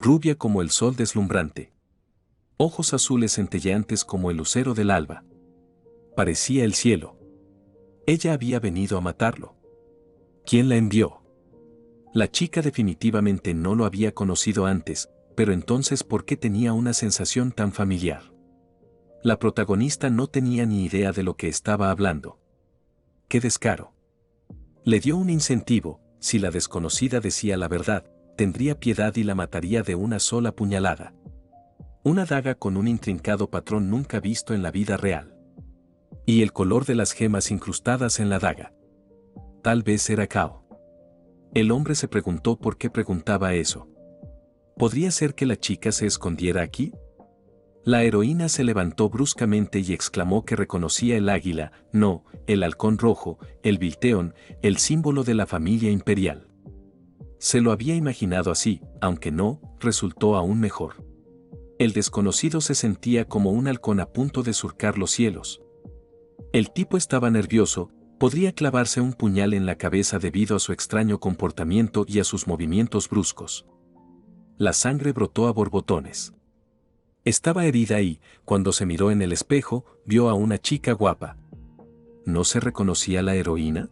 rubia como el sol deslumbrante. Ojos azules centelleantes como el lucero del alba. Parecía el cielo. Ella había venido a matarlo. ¿Quién la envió? La chica definitivamente no lo había conocido antes, pero entonces ¿por qué tenía una sensación tan familiar? La protagonista no tenía ni idea de lo que estaba hablando. ¡Qué descaro! Le dio un incentivo: si la desconocida decía la verdad, tendría piedad y la mataría de una sola puñalada. Una daga con un intrincado patrón nunca visto en la vida real. Y el color de las gemas incrustadas en la daga. Tal vez era Cao. El hombre se preguntó por qué preguntaba eso. ¿Podría ser que la chica se escondiera aquí? La heroína se levantó bruscamente y exclamó que reconocía el águila, no, el halcón rojo, el Vilteon, el símbolo de la familia imperial. Se lo había imaginado así, aunque no, resultó aún mejor. El desconocido se sentía como un halcón a punto de surcar los cielos. El tipo estaba nervioso, podría clavarse un puñal en la cabeza debido a su extraño comportamiento y a sus movimientos bruscos. La sangre brotó a borbotones. Estaba herida y, cuando se miró en el espejo, vio a una chica guapa. ¿No se reconocía la heroína?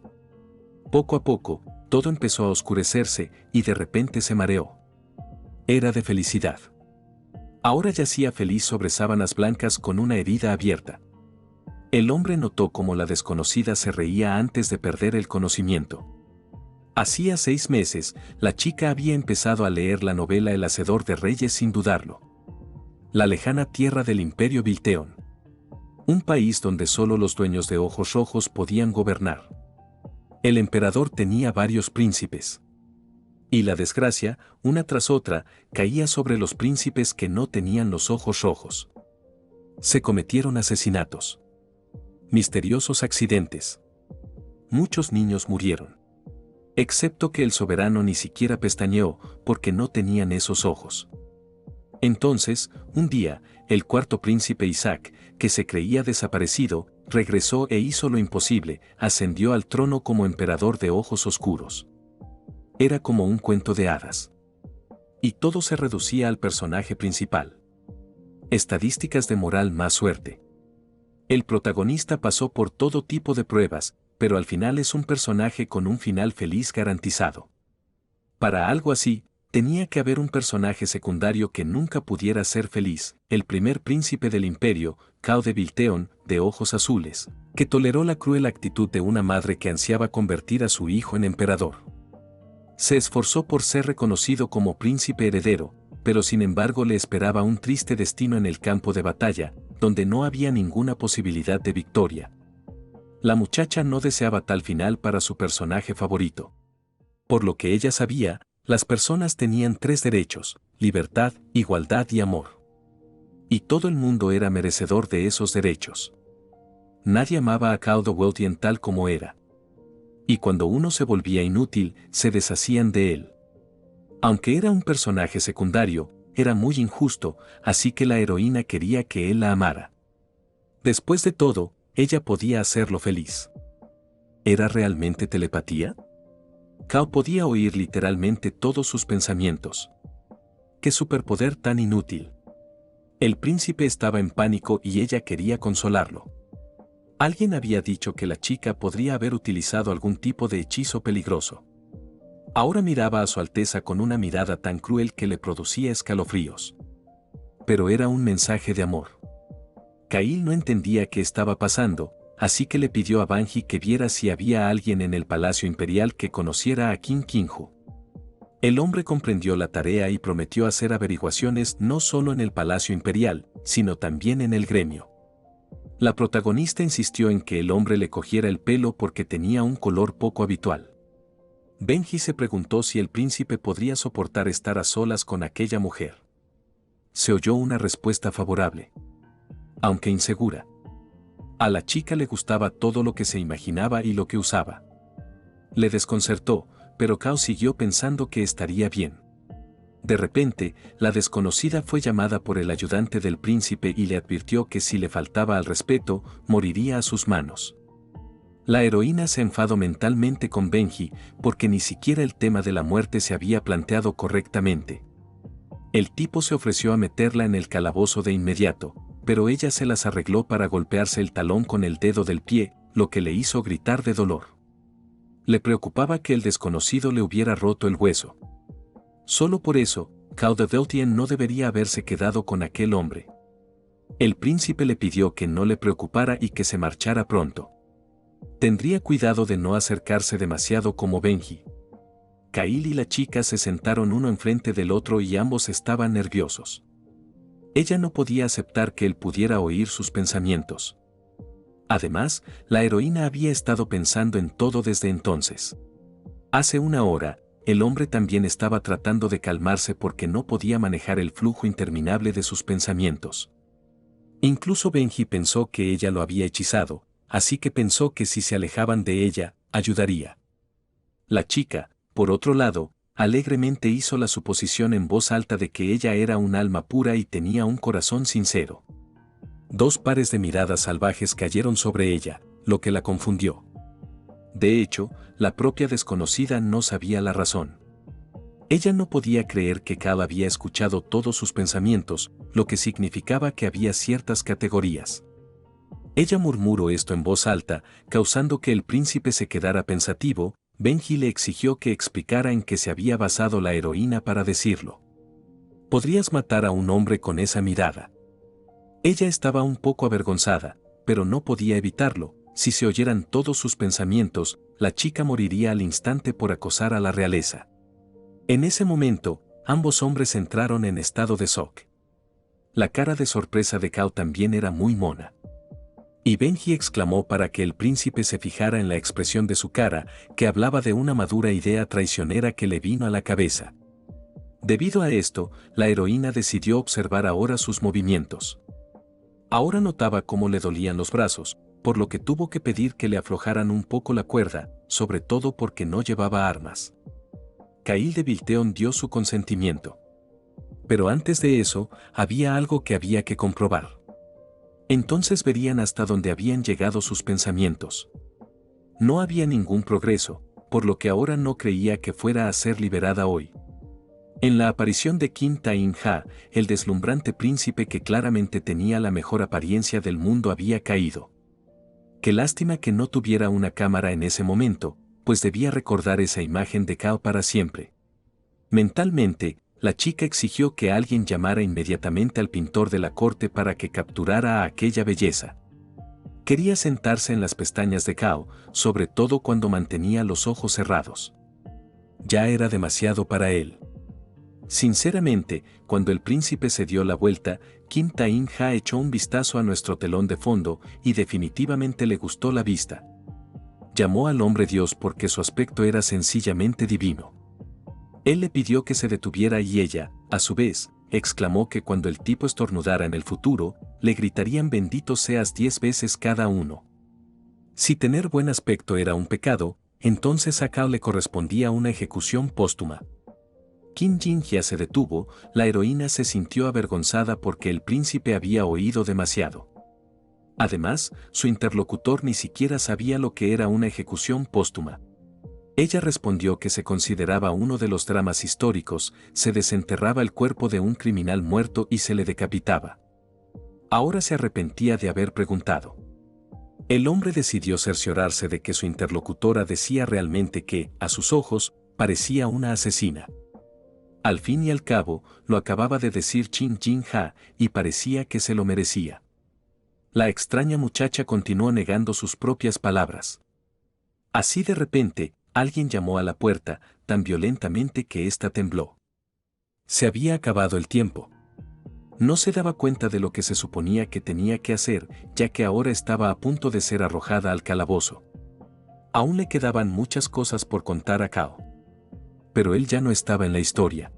Poco a poco, todo empezó a oscurecerse y de repente se mareó. Era de felicidad. Ahora yacía feliz sobre sábanas blancas con una herida abierta. El hombre notó cómo la desconocida se reía antes de perder el conocimiento. Hacía 6 meses, la chica había empezado a leer la novela El Hacedor de Reyes sin dudarlo. La lejana tierra del Imperio Vilteon. Un país donde solo los dueños de ojos rojos podían gobernar. El emperador tenía varios príncipes. Y la desgracia, una tras otra, caía sobre los príncipes que no tenían los ojos rojos. Se cometieron asesinatos. Misteriosos accidentes. Muchos niños murieron. Excepto que el soberano ni siquiera pestañeó, porque no tenían esos ojos. Entonces, un día, el cuarto príncipe Isaac, que se creía desaparecido, regresó e hizo lo imposible: ascendió al trono como emperador de ojos oscuros. Era como un cuento de hadas. Y todo se reducía al personaje principal. Estadísticas de moral más suerte. El protagonista pasó por todo tipo de pruebas, pero al final es un personaje con un final feliz garantizado. Para algo así, tenía que haber un personaje secundario que nunca pudiera ser feliz: el primer príncipe del imperio, Cao de Vilteon, de ojos azules, que toleró la cruel actitud de una madre que ansiaba convertir a su hijo en emperador. Se esforzó por ser reconocido como príncipe heredero, pero sin embargo le esperaba un triste destino en el campo de batalla, donde no había ninguna posibilidad de victoria. La muchacha no deseaba tal final para su personaje favorito. Por lo que ella sabía, las personas tenían 3 derechos: libertad, igualdad y amor. Y todo el mundo era merecedor de esos derechos. Nadie amaba a Cao de Wiltien tal como era. Y cuando uno se volvía inútil, se deshacían de él. Aunque era un personaje secundario, era muy injusto, así que la heroína quería que él la amara. Después de todo, ella podía hacerlo feliz. ¿Era realmente telepatía? Cao podía oír literalmente todos sus pensamientos. ¡Qué superpoder tan inútil! El príncipe estaba en pánico y ella quería consolarlo. Alguien había dicho que la chica podría haber utilizado algún tipo de hechizo peligroso. Ahora miraba a su Alteza con una mirada tan cruel que le producía escalofríos. Pero era un mensaje de amor. Kail no entendía qué estaba pasando, así que le pidió a Banji que viera si había alguien en el Palacio Imperial que conociera a Qin Qinju. El hombre comprendió la tarea y prometió hacer averiguaciones no solo en el Palacio Imperial, sino también en el gremio. La protagonista insistió en que el hombre le cogiera el pelo porque tenía un color poco habitual. Benji se preguntó si el príncipe podría soportar estar a solas con aquella mujer. Se oyó una respuesta favorable, aunque insegura. A la chica le gustaba todo lo que se imaginaba y lo que usaba. Le desconcertó, pero Cao siguió pensando que estaría bien. De repente, la desconocida fue llamada por el ayudante del príncipe y le advirtió que si le faltaba al respeto, moriría a sus manos. La heroína se enfadó mentalmente con Benji, porque ni siquiera el tema de la muerte se había planteado correctamente. El tipo se ofreció a meterla en el calabozo de inmediato, pero ella se las arregló para golpearse el talón con el dedo del pie, lo que le hizo gritar de dolor. Le preocupaba que el desconocido le hubiera roto el hueso. Solo por eso, Cao de Beltien no debería haberse quedado con aquel hombre. El príncipe le pidió que no le preocupara y que se marchara pronto. Tendría cuidado de no acercarse demasiado como Benji. Kail y la chica se sentaron uno enfrente del otro y ambos estaban nerviosos. Ella no podía aceptar que él pudiera oír sus pensamientos. Además, la heroína había estado pensando en todo desde entonces. Hace una hora, el hombre también estaba tratando de calmarse porque no podía manejar el flujo interminable de sus pensamientos. Incluso Benji pensó que ella lo había hechizado, así que pensó que si se alejaban de ella, ayudaría. La chica, por otro lado, alegremente hizo la suposición en voz alta de que ella era un alma pura y tenía un corazón sincero. Dos pares de miradas salvajes cayeron sobre ella, lo que la confundió. De hecho, la propia desconocida no sabía la razón. Ella no podía creer que Cao había escuchado todos sus pensamientos, lo que significaba que había ciertas categorías. Ella murmuró esto en voz alta, causando que el príncipe se quedara pensativo. Benji le exigió que explicara en qué se había basado la heroína para decirlo. ¿Podrías matar a un hombre con esa mirada? Ella estaba un poco avergonzada, pero no podía evitarlo. Si se oyeran todos sus pensamientos, la chica moriría al instante por acosar a la realeza. En ese momento, ambos hombres entraron en estado de shock. La cara de sorpresa de Cao también era muy mona. Y Benji exclamó para que el príncipe se fijara en la expresión de su cara, que hablaba de una madura idea traicionera que le vino a la cabeza. Debido a esto, la heroína decidió observar ahora sus movimientos. Ahora notaba cómo le dolían los brazos, por lo que tuvo que pedir que le aflojaran un poco la cuerda, sobre todo porque no llevaba armas. Kail de Bilteon dio su consentimiento. Pero antes de eso, había algo que había que comprobar. Entonces verían hasta dónde habían llegado sus pensamientos. No había ningún progreso, por lo que ahora no creía que fuera a ser liberada hoy. En la aparición de Kim Tain-ha, el deslumbrante príncipe que claramente tenía la mejor apariencia del mundo había caído. Qué lástima que no tuviera una cámara en ese momento, pues debía recordar esa imagen de Cao para siempre. Mentalmente, la chica exigió que alguien llamara inmediatamente al pintor de la corte para que capturara a aquella belleza. Quería sentarse en las pestañas de Cao, sobre todo cuando mantenía los ojos cerrados. Ya era demasiado para él. Sinceramente, cuando el príncipe se dio la vuelta, Kim Tain-ha echó un vistazo a nuestro telón de fondo y definitivamente le gustó la vista. Llamó al hombre Dios porque su aspecto era sencillamente divino. Él le pidió que se detuviera y ella, a su vez, exclamó que cuando el tipo estornudara en el futuro, le gritarían bendito seas 10 veces cada uno. Si tener buen aspecto era un pecado, entonces a Cao le correspondía una ejecución póstuma. Kim Jin-hya se detuvo, la heroína se sintió avergonzada porque el príncipe había oído demasiado. Además, su interlocutor ni siquiera sabía lo que era una ejecución póstuma. Ella respondió que se consideraba uno de los dramas históricos, se desenterraba el cuerpo de un criminal muerto y se le decapitaba. Ahora se arrepentía de haber preguntado. El hombre decidió cerciorarse de que su interlocutora decía realmente que, a sus ojos, parecía una asesina. Al fin y al cabo, lo acababa de decir Kim Jin-ha, y parecía que se lo merecía. La extraña muchacha continuó negando sus propias palabras. Así de repente, alguien llamó a la puerta, tan violentamente que ésta tembló. Se había acabado el tiempo. No se daba cuenta de lo que se suponía que tenía que hacer, ya que ahora estaba a punto de ser arrojada al calabozo. Aún le quedaban muchas cosas por contar a Cao. Pero él ya no estaba en la historia.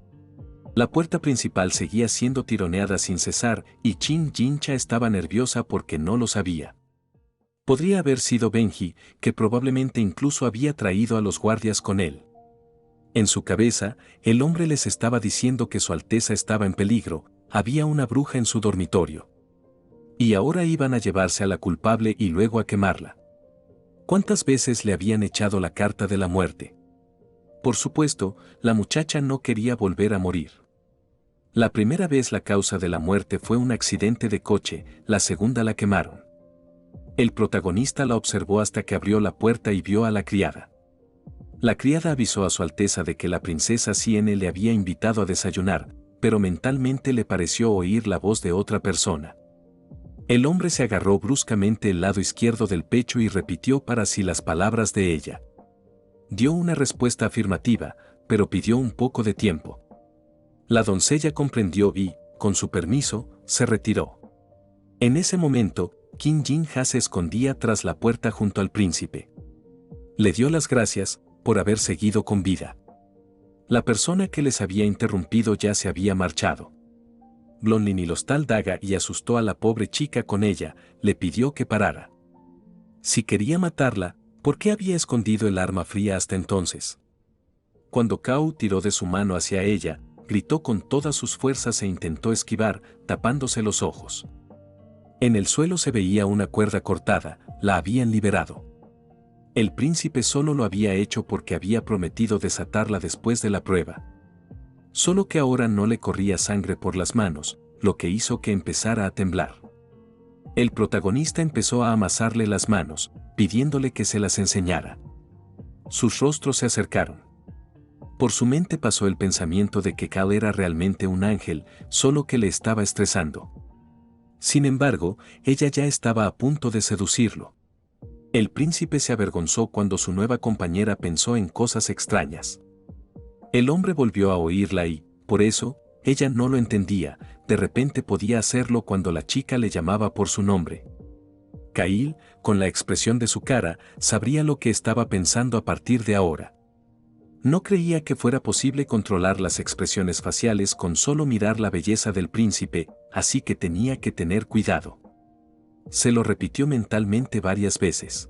La puerta principal seguía siendo tironeada sin cesar y Kim Jin-ha estaba nerviosa porque no lo sabía. Podría haber sido Benji, que probablemente incluso había traído a los guardias con él. En su cabeza, el hombre les estaba diciendo que su Alteza estaba en peligro, había una bruja en su dormitorio. Y ahora iban a llevarse a la culpable y luego a quemarla. ¿Cuántas veces le habían echado la carta de la muerte? Por supuesto, la muchacha no quería volver a morir. La primera vez la causa de la muerte fue un accidente de coche, la segunda la quemaron. El protagonista la observó hasta que abrió la puerta y vio a la criada. La criada avisó a Su Alteza de que la princesa Siene le había invitado a desayunar, pero mentalmente le pareció oír la voz de otra persona. El hombre se agarró bruscamente el lado izquierdo del pecho y repitió para sí las palabras de ella. Dio una respuesta afirmativa, pero pidió un poco de tiempo. La doncella comprendió y, con su permiso, se retiró. En ese momento, Kim Jin-ha se escondía tras la puerta junto al príncipe. Le dio las gracias por haber seguido con vida. La persona que les había interrumpido ya se había marchado. Blonlin los tal daga y asustó a la pobre chica con ella, le pidió que parara. Si quería matarla, ¿por qué había escondido el arma fría hasta entonces? Cuando Cao tiró de su mano hacia ella, gritó con todas sus fuerzas e intentó esquivar, tapándose los ojos. En el suelo se veía una cuerda cortada, la habían liberado. El príncipe solo lo había hecho porque había prometido desatarla después de la prueba. Solo que ahora no le corría sangre por las manos, lo que hizo que empezara a temblar. El protagonista empezó a amasarle las manos, pidiéndole que se las enseñara. Sus rostros se acercaron. Por su mente pasó el pensamiento de que Cal era realmente un ángel, solo que le estaba estresando. Sin embargo, ella ya estaba a punto de seducirlo. El príncipe se avergonzó cuando su nueva compañera pensó en cosas extrañas. El hombre volvió a oírla y, por eso, ella no lo entendía, de repente podía hacerlo cuando la chica le llamaba por su nombre. Kail, con la expresión de su cara, sabría lo que estaba pensando a partir de ahora. No creía que fuera posible controlar las expresiones faciales con solo mirar la belleza del príncipe, así que tenía que tener cuidado. Se lo repitió mentalmente varias veces.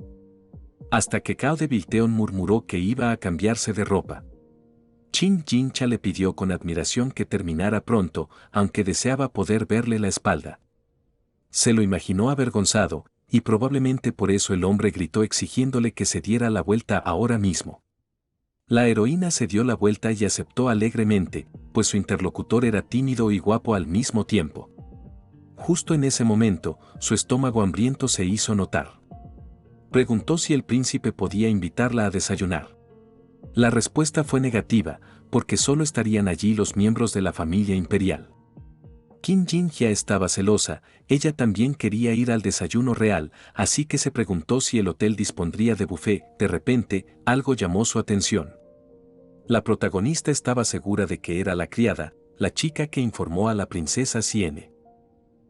Hasta que Cao de Vilteon murmuró que iba a cambiarse de ropa. Chin Jincha le pidió con admiración que terminara pronto, aunque deseaba poder verle la espalda. Se lo imaginó avergonzado, y probablemente por eso el hombre gritó exigiéndole que se diera la vuelta ahora mismo. La heroína se dio la vuelta y aceptó alegremente, pues su interlocutor era tímido y guapo al mismo tiempo. Justo en ese momento, su estómago hambriento se hizo notar. Preguntó si el príncipe podía invitarla a desayunar. La respuesta fue negativa, porque solo estarían allí los miembros de la familia imperial. Kim Jin ya estaba celosa, ella también quería ir al desayuno real, así que se preguntó si el hotel dispondría de buffet. De repente, algo llamó su atención. La protagonista estaba segura de que era la criada, la chica que informó a la princesa Siene.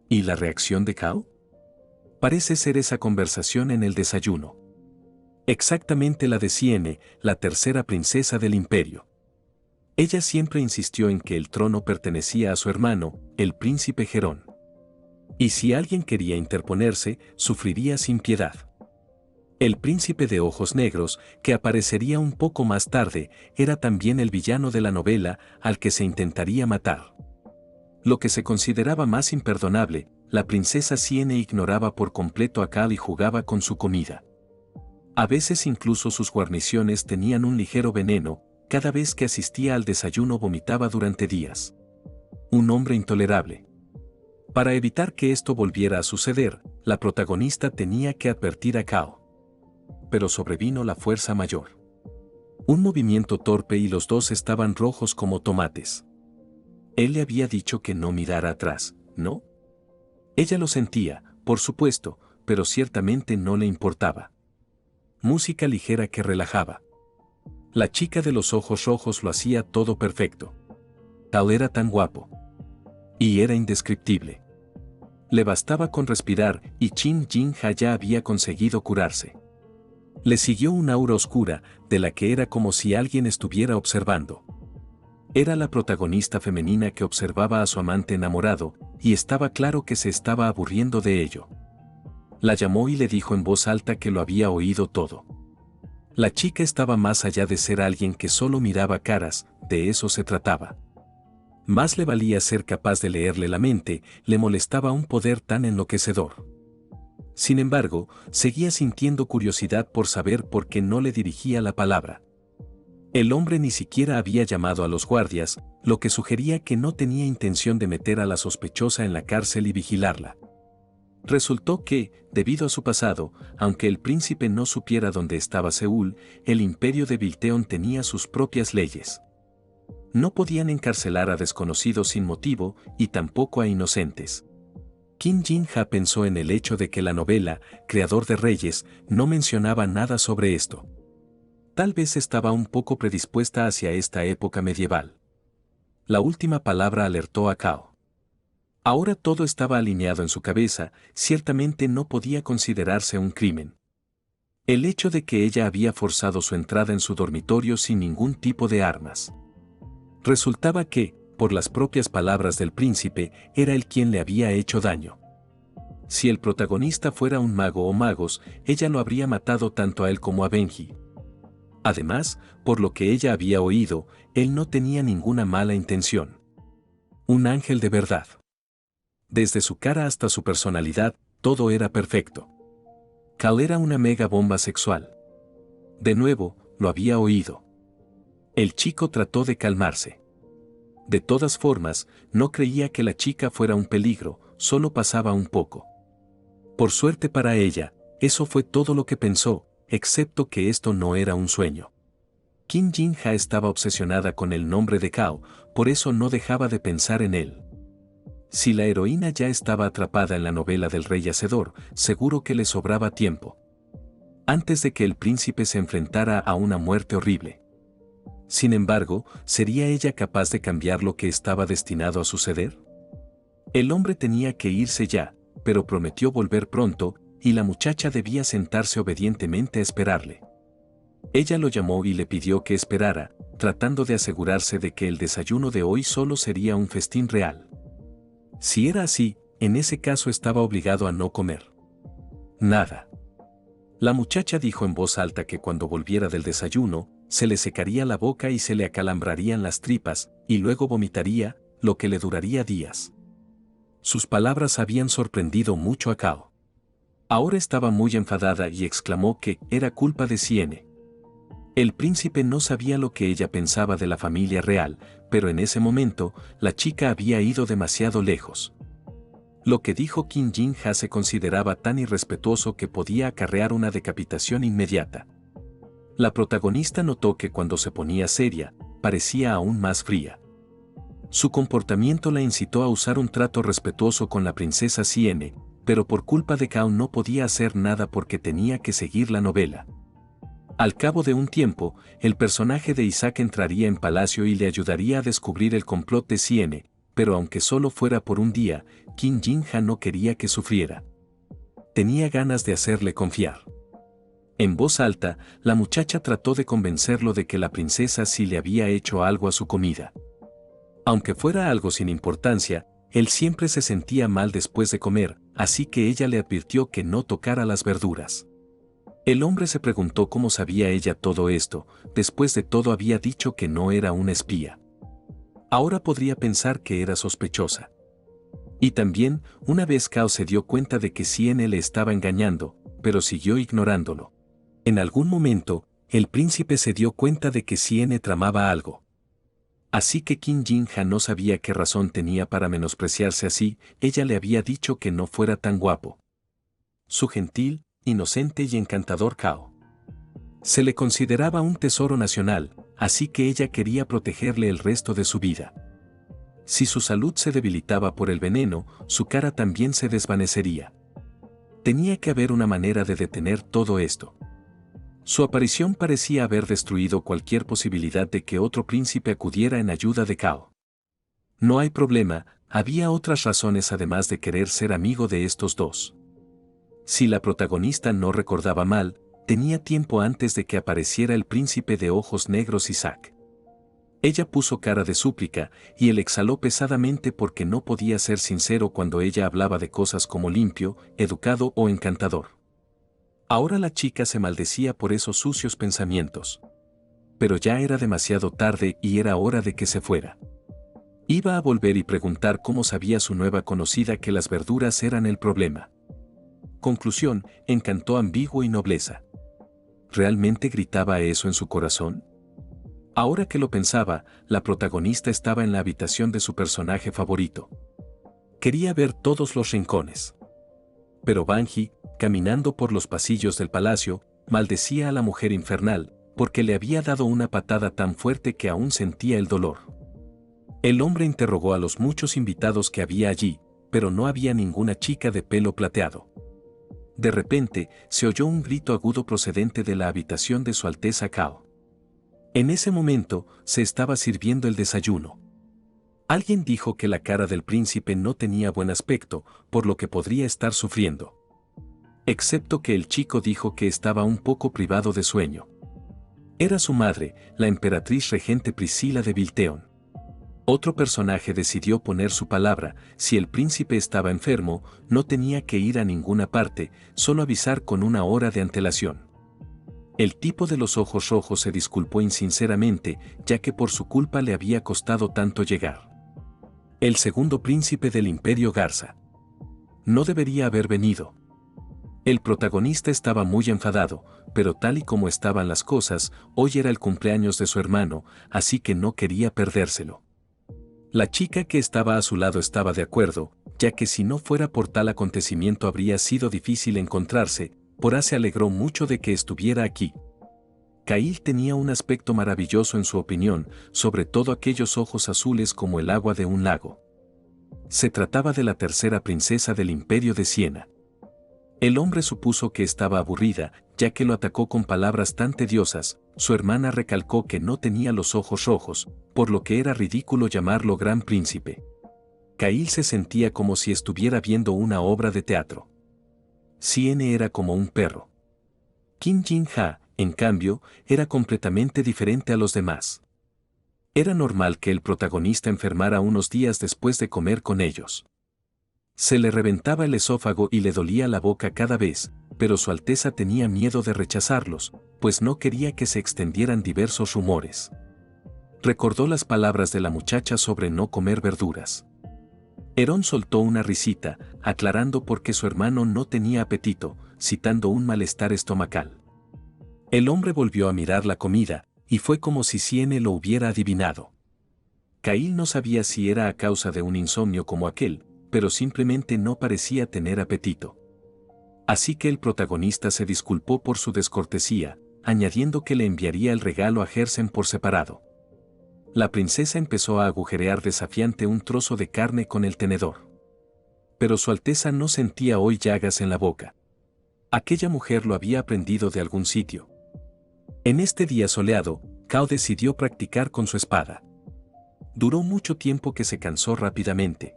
¿Y la reacción de Cao? Parece ser esa conversación en el desayuno. Exactamente la de Siene, la tercera princesa del imperio. Ella siempre insistió en que el trono pertenecía a su hermano, el príncipe Gerón. Y si alguien quería interponerse, sufriría sin piedad. El príncipe de ojos negros, que aparecería un poco más tarde, era también el villano de la novela al que se intentaría matar. Lo que se consideraba más imperdonable, la princesa Siene ignoraba por completo a Cal y jugaba con su comida. A veces incluso sus guarniciones tenían un ligero veneno, cada vez que asistía al desayuno vomitaba durante días. Un hombre intolerable. Para evitar que esto volviera a suceder, la protagonista tenía que advertir a Cao. Pero sobrevino la fuerza mayor. Un movimiento torpe y los dos estaban rojos como tomates. Él le había dicho que no mirara atrás, ¿no? Ella lo sentía, por supuesto, pero ciertamente no le importaba. Música ligera que relajaba. La chica de los ojos rojos lo hacía todo perfecto. Cao era tan guapo. Y era indescriptible. Le bastaba con respirar y Chin Jin-ha ya había conseguido curarse. Le siguió una aura oscura, de la que era como si alguien estuviera observando. Era la protagonista femenina que observaba a su amante enamorado, y estaba claro que se estaba aburriendo de ello. La llamó y le dijo en voz alta que lo había oído todo. La chica estaba más allá de ser alguien que solo miraba caras, de eso se trataba. Más le valía ser capaz de leerle la mente, le molestaba un poder tan enloquecedor. Sin embargo, seguía sintiendo curiosidad por saber por qué no le dirigía la palabra. El hombre ni siquiera había llamado a los guardias, lo que sugería que no tenía intención de meter a la sospechosa en la cárcel y vigilarla. Resultó que, debido a su pasado, aunque el príncipe no supiera dónde estaba Seúl, el imperio de Bilteon tenía sus propias leyes. No podían encarcelar a desconocidos sin motivo y tampoco a inocentes. Kim Jin-ha pensó en el hecho de que la novela, Creador de Reyes, no mencionaba nada sobre esto. Tal vez estaba un poco predispuesta hacia esta época medieval. La última palabra alertó a Cao. Ahora todo estaba alineado en su cabeza, ciertamente no podía considerarse un crimen. El hecho de que ella había forzado su entrada en su dormitorio sin ningún tipo de armas. Resultaba que, por las propias palabras del príncipe, era él quien le había hecho daño. Si el protagonista fuera un mago o magos, ella lo habría matado tanto a él como a Benji. Además, por lo que ella había oído, él no tenía ninguna mala intención. Un ángel de verdad. Desde su cara hasta su personalidad, todo era perfecto. Cal era una mega bomba sexual. De nuevo, lo había oído. El chico trató de calmarse. De todas formas, no creía que la chica fuera un peligro, solo pasaba un poco. Por suerte para ella, eso fue todo lo que pensó, excepto que esto no era un sueño. Kim Jin-ha estaba obsesionada con el nombre de Cao, por eso no dejaba de pensar en él. Si la heroína ya estaba atrapada en la novela del rey hacedor, seguro que le sobraba tiempo. Antes de que el príncipe se enfrentara a una muerte horrible. Sin embargo, ¿sería ella capaz de cambiar lo que estaba destinado a suceder? El hombre tenía que irse ya, pero prometió volver pronto, y la muchacha debía sentarse obedientemente a esperarle. Ella lo llamó y le pidió que esperara, tratando de asegurarse de que el desayuno de hoy solo sería un festín real. Si era así, en ese caso estaba obligado a no comer nada. La muchacha dijo en voz alta que cuando volviera del desayuno, se le secaría la boca y se le acalambrarían las tripas, y luego vomitaría, lo que le duraría días. Sus palabras habían sorprendido mucho a Cao. Ahora estaba muy enfadada y exclamó que era culpa de Siene. El príncipe no sabía lo que ella pensaba de la familia real, pero en ese momento, la chica había ido demasiado lejos. Lo que dijo Kim Jin-ha se consideraba tan irrespetuoso que podía acarrear una decapitación inmediata. La protagonista notó que cuando se ponía seria, parecía aún más fría. Su comportamiento la incitó a usar un trato respetuoso con la princesa Siene, pero por culpa de Cao no podía hacer nada porque tenía que seguir la novela. Al cabo de un tiempo, el personaje de Isaac entraría en palacio y le ayudaría a descubrir el complot de Siene, pero aunque solo fuera por un día, Kim Jin-ha no quería que sufriera. Tenía ganas de hacerle confiar. En voz alta, la muchacha trató de convencerlo de que la princesa sí le había hecho algo a su comida. Aunque fuera algo sin importancia, él siempre se sentía mal después de comer, así que ella le advirtió que no tocara las verduras. El hombre se preguntó cómo sabía ella todo esto, después de todo había dicho que no era una espía. Ahora podría pensar que era sospechosa. Y también, una vez Cao se dio cuenta de que Siene le estaba engañando, pero siguió ignorándolo. En algún momento, el príncipe se dio cuenta de que Siene tramaba algo. Así que Kim Jin-ha no sabía qué razón tenía para menospreciarse así, ella le había dicho que no fuera tan guapo. Su gentil, inocente y encantador Cao. Se le consideraba un tesoro nacional, así que ella quería protegerle el resto de su vida. Si su salud se debilitaba por el veneno, su cara también se desvanecería. Tenía que haber una manera de detener todo esto. Su aparición parecía haber destruido cualquier posibilidad de que otro príncipe acudiera en ayuda de Cao. No hay problema, había otras razones además de querer ser amigo de estos dos. Si la protagonista no recordaba mal, tenía tiempo antes de que apareciera el príncipe de ojos negros Isaac. Ella puso cara de súplica, y él exhaló pesadamente porque no podía ser sincero cuando ella hablaba de cosas como limpio, educado o encantador. Ahora la chica se maldecía por esos sucios pensamientos. Pero ya era demasiado tarde y era hora de que se fuera. Iba a volver y preguntar cómo sabía su nueva conocida que las verduras eran el problema. Conclusión, encantó ambiguo y nobleza. ¿Realmente gritaba eso en su corazón? Ahora que lo pensaba, la protagonista estaba en la habitación de su personaje favorito. Quería ver todos los rincones. Pero Banji, caminando por los pasillos del palacio, maldecía a la mujer infernal, porque le había dado una patada tan fuerte que aún sentía el dolor. El hombre interrogó a los muchos invitados que había allí, pero no había ninguna chica de pelo plateado. De repente, se oyó un grito agudo procedente de la habitación de Su Alteza Cao. En ese momento, se estaba sirviendo el desayuno. Alguien dijo que la cara del príncipe no tenía buen aspecto, por lo que podría estar sufriendo. Excepto que el chico dijo que estaba un poco privado de sueño. Era su madre, la emperatriz regente Priscila de Vilteon. Otro personaje decidió poner su palabra: si el príncipe estaba enfermo, no tenía que ir a ninguna parte, solo avisar con una hora de antelación. El tipo de los ojos rojos se disculpó insinceramente, ya que por su culpa le había costado tanto llegar. El segundo príncipe del Imperio Garza. No debería haber venido. El protagonista estaba muy enfadado, pero tal y como estaban las cosas, hoy era el cumpleaños de su hermano, así que no quería perdérselo. La chica que estaba a su lado estaba de acuerdo, ya que si no fuera por tal acontecimiento habría sido difícil encontrarse. Porá se alegró mucho de que estuviera aquí. Cail tenía un aspecto maravilloso en su opinión, sobre todo aquellos ojos azules como el agua de un lago. Se trataba de la tercera princesa del Imperio de Siena. El hombre supuso que estaba aburrida, ya que lo atacó con palabras tan tediosas. Su hermana recalcó que no tenía los ojos rojos, por lo que era ridículo llamarlo gran príncipe. Cail se sentía como si estuviera viendo una obra de teatro. Siene era como un perro. Kim Jin-ha, en cambio, era completamente diferente a los demás. Era normal que el protagonista enfermara unos días después de comer con ellos. Se le reventaba el esófago y le dolía la boca cada vez, pero Su Alteza tenía miedo de rechazarlos, pues no quería que se extendieran diversos rumores. Recordó las palabras de la muchacha sobre no comer verduras. Herón soltó una risita, aclarando por qué su hermano no tenía apetito, citando un malestar estomacal. El hombre volvió a mirar la comida, y fue como si Siene lo hubiera adivinado. Cail no sabía si era a causa de un insomnio como aquel, pero simplemente no parecía tener apetito. Así que el protagonista se disculpó por su descortesía, añadiendo que le enviaría el regalo a Hersen por separado. La princesa empezó a agujerear desafiante un trozo de carne con el tenedor. Pero Su Alteza no sentía hoy llagas en la boca. Aquella mujer lo había aprendido de algún sitio. En este día soleado, Cao decidió practicar con su espada. Duró mucho tiempo que se cansó rápidamente.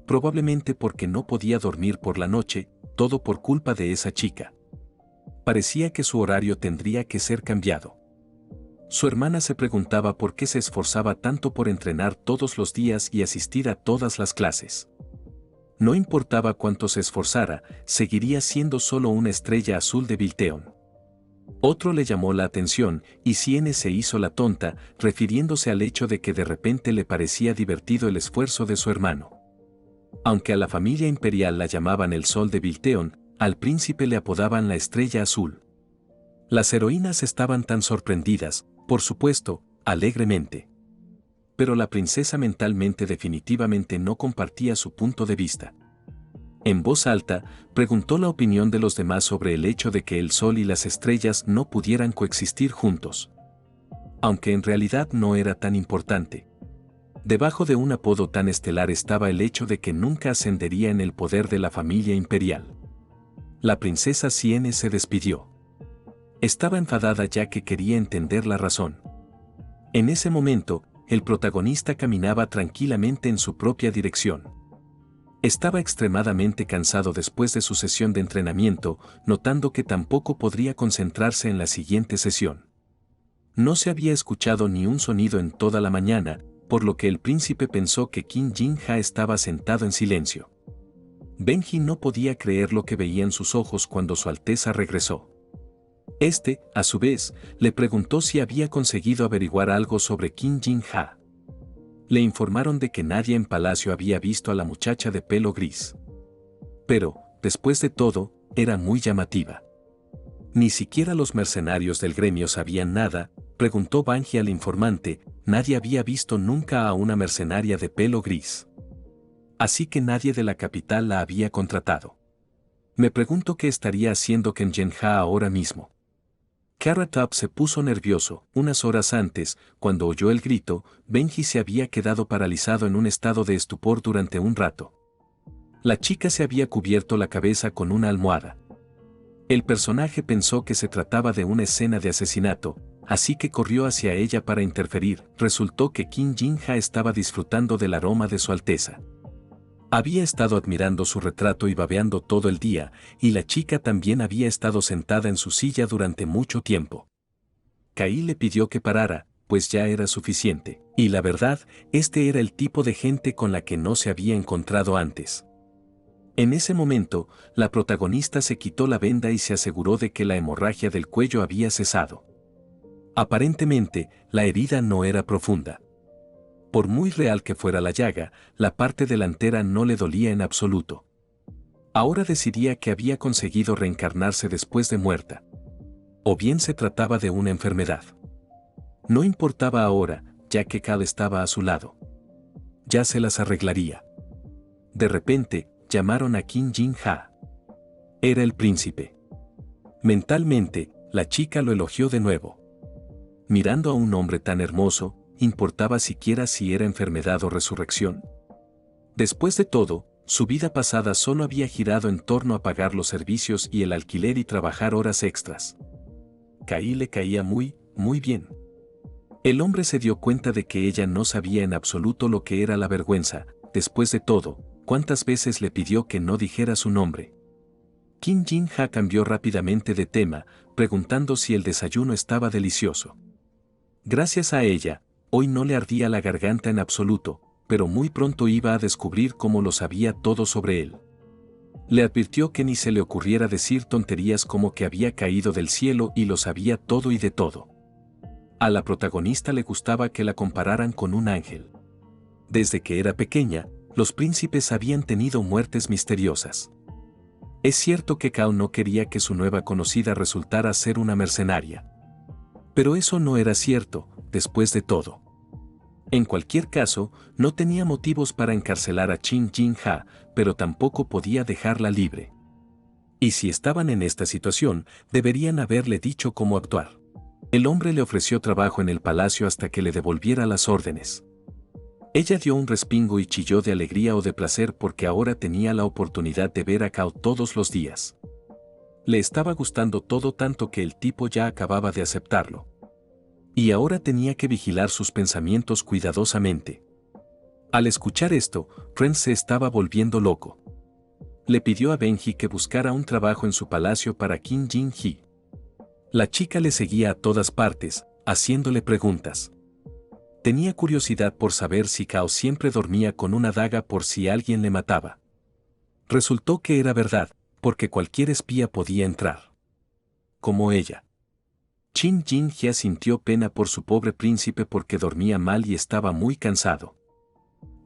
Probablemente porque no podía dormir por la noche, todo por culpa de esa chica. Parecía que su horario tendría que ser cambiado. Su hermana se preguntaba por qué se esforzaba tanto por entrenar todos los días y asistir a todas las clases. No importaba cuánto se esforzara, seguiría siendo solo una estrella azul de Vilteon. Otro le llamó la atención, y Siene se hizo la tonta, refiriéndose al hecho de que de repente le parecía divertido el esfuerzo de su hermano. Aunque a la familia imperial la llamaban el Sol de Vilteon, al príncipe le apodaban la Estrella Azul. Las heroínas estaban tan sorprendidas, por supuesto, alegremente. Pero la princesa mentalmente definitivamente no compartía su punto de vista. En voz alta, preguntó la opinión de los demás sobre el hecho de que el sol y las estrellas no pudieran coexistir juntos. Aunque en realidad no era tan importante. Debajo de un apodo tan estelar estaba el hecho de que nunca ascendería en el poder de la familia imperial. La princesa Siene se despidió. Estaba enfadada ya que quería entender la razón. En ese momento, el protagonista caminaba tranquilamente en su propia dirección. Estaba extremadamente cansado después de su sesión de entrenamiento, notando que tampoco podría concentrarse en la siguiente sesión. No se había escuchado ni un sonido en toda la mañana, por lo que el príncipe pensó que Kim Jin-ha estaba sentado en silencio. Benji no podía creer lo que veía en sus ojos cuando Su Alteza regresó. Este, a su vez, le preguntó si había conseguido averiguar algo sobre Kim Jin-ha. Le informaron de que nadie en palacio había visto a la muchacha de pelo gris. Pero, después de todo, era muy llamativa. Ni siquiera los mercenarios del gremio sabían nada, preguntó Banji al informante, nadie había visto nunca a una mercenaria de pelo gris. Así que nadie de la capital la había contratado. Me pregunto qué estaría haciendo Ken Jenha ahora mismo. Carrot Top se puso nervioso. Unas horas antes, cuando oyó el grito, Benji se había quedado paralizado en un estado de estupor durante un rato. La chica se había cubierto la cabeza con una almohada. El personaje pensó que se trataba de una escena de asesinato, así que corrió hacia ella para interferir. Resultó que Kim Jin-ha estaba disfrutando del aroma de Su Alteza. Había estado admirando su retrato y babeando todo el día, y la chica también había estado sentada en su silla durante mucho tiempo. Kai le pidió que parara, pues ya era suficiente, y la verdad, este era el tipo de gente con la que no se había encontrado antes. En ese momento, la protagonista se quitó la venda y se aseguró de que la hemorragia del cuello había cesado. Aparentemente, la herida no era profunda. Por muy real que fuera la llaga, la parte delantera no le dolía en absoluto. Ahora decidía que había conseguido reencarnarse después de muerta. O bien se trataba de una enfermedad. No importaba ahora, ya que Cal estaba a su lado. Ya se las arreglaría. De repente, llamaron a Kim Jin-ha. Era el príncipe. Mentalmente, la chica lo elogió de nuevo. Mirando a un hombre tan hermoso, ¿importaba siquiera si era enfermedad o resurrección? Después de todo, su vida pasada solo había girado en torno a pagar los servicios y el alquiler y trabajar horas extras. Kai le caía muy bien. El hombre se dio cuenta de que ella no sabía en absoluto lo que era la vergüenza. Después de todo, ¿cuántas veces le pidió que no dijera su nombre? Kim Jin-ha cambió rápidamente de tema, preguntando si el desayuno estaba delicioso. Gracias a ella, hoy no le ardía la garganta en absoluto, pero muy pronto iba a descubrir cómo lo sabía todo sobre él. Le advirtió que ni se le ocurriera decir tonterías como que había caído del cielo y lo sabía todo y de todo. A la protagonista le gustaba que la compararan con un ángel. Desde que era pequeña, los príncipes habían tenido muertes misteriosas. Es cierto que Kao no quería que su nueva conocida resultara ser una mercenaria. Pero eso no era cierto, después de todo. En cualquier caso, no tenía motivos para encarcelar a Kim Jin-ha, pero tampoco podía dejarla libre. Y si estaban en esta situación, deberían haberle dicho cómo actuar. El hombre le ofreció trabajo en el palacio hasta que le devolviera las órdenes. Ella dio un respingo y chilló de alegría o de placer porque ahora tenía la oportunidad de ver a Kao todos los días. Le estaba gustando todo tanto que el tipo ya acababa de aceptarlo. Y ahora tenía que vigilar sus pensamientos cuidadosamente. Al escuchar esto, Ren se estaba volviendo loco. Le pidió a Benji que buscara un trabajo en su palacio para Kim Jin-hee. La chica le seguía a todas partes, haciéndole preguntas. Tenía curiosidad por saber si Kao siempre dormía con una daga por si alguien le mataba. Resultó que era verdad, porque cualquier espía podía entrar. Como ella. Kim Jin-hee sintió pena por su pobre príncipe porque dormía mal y estaba muy cansado.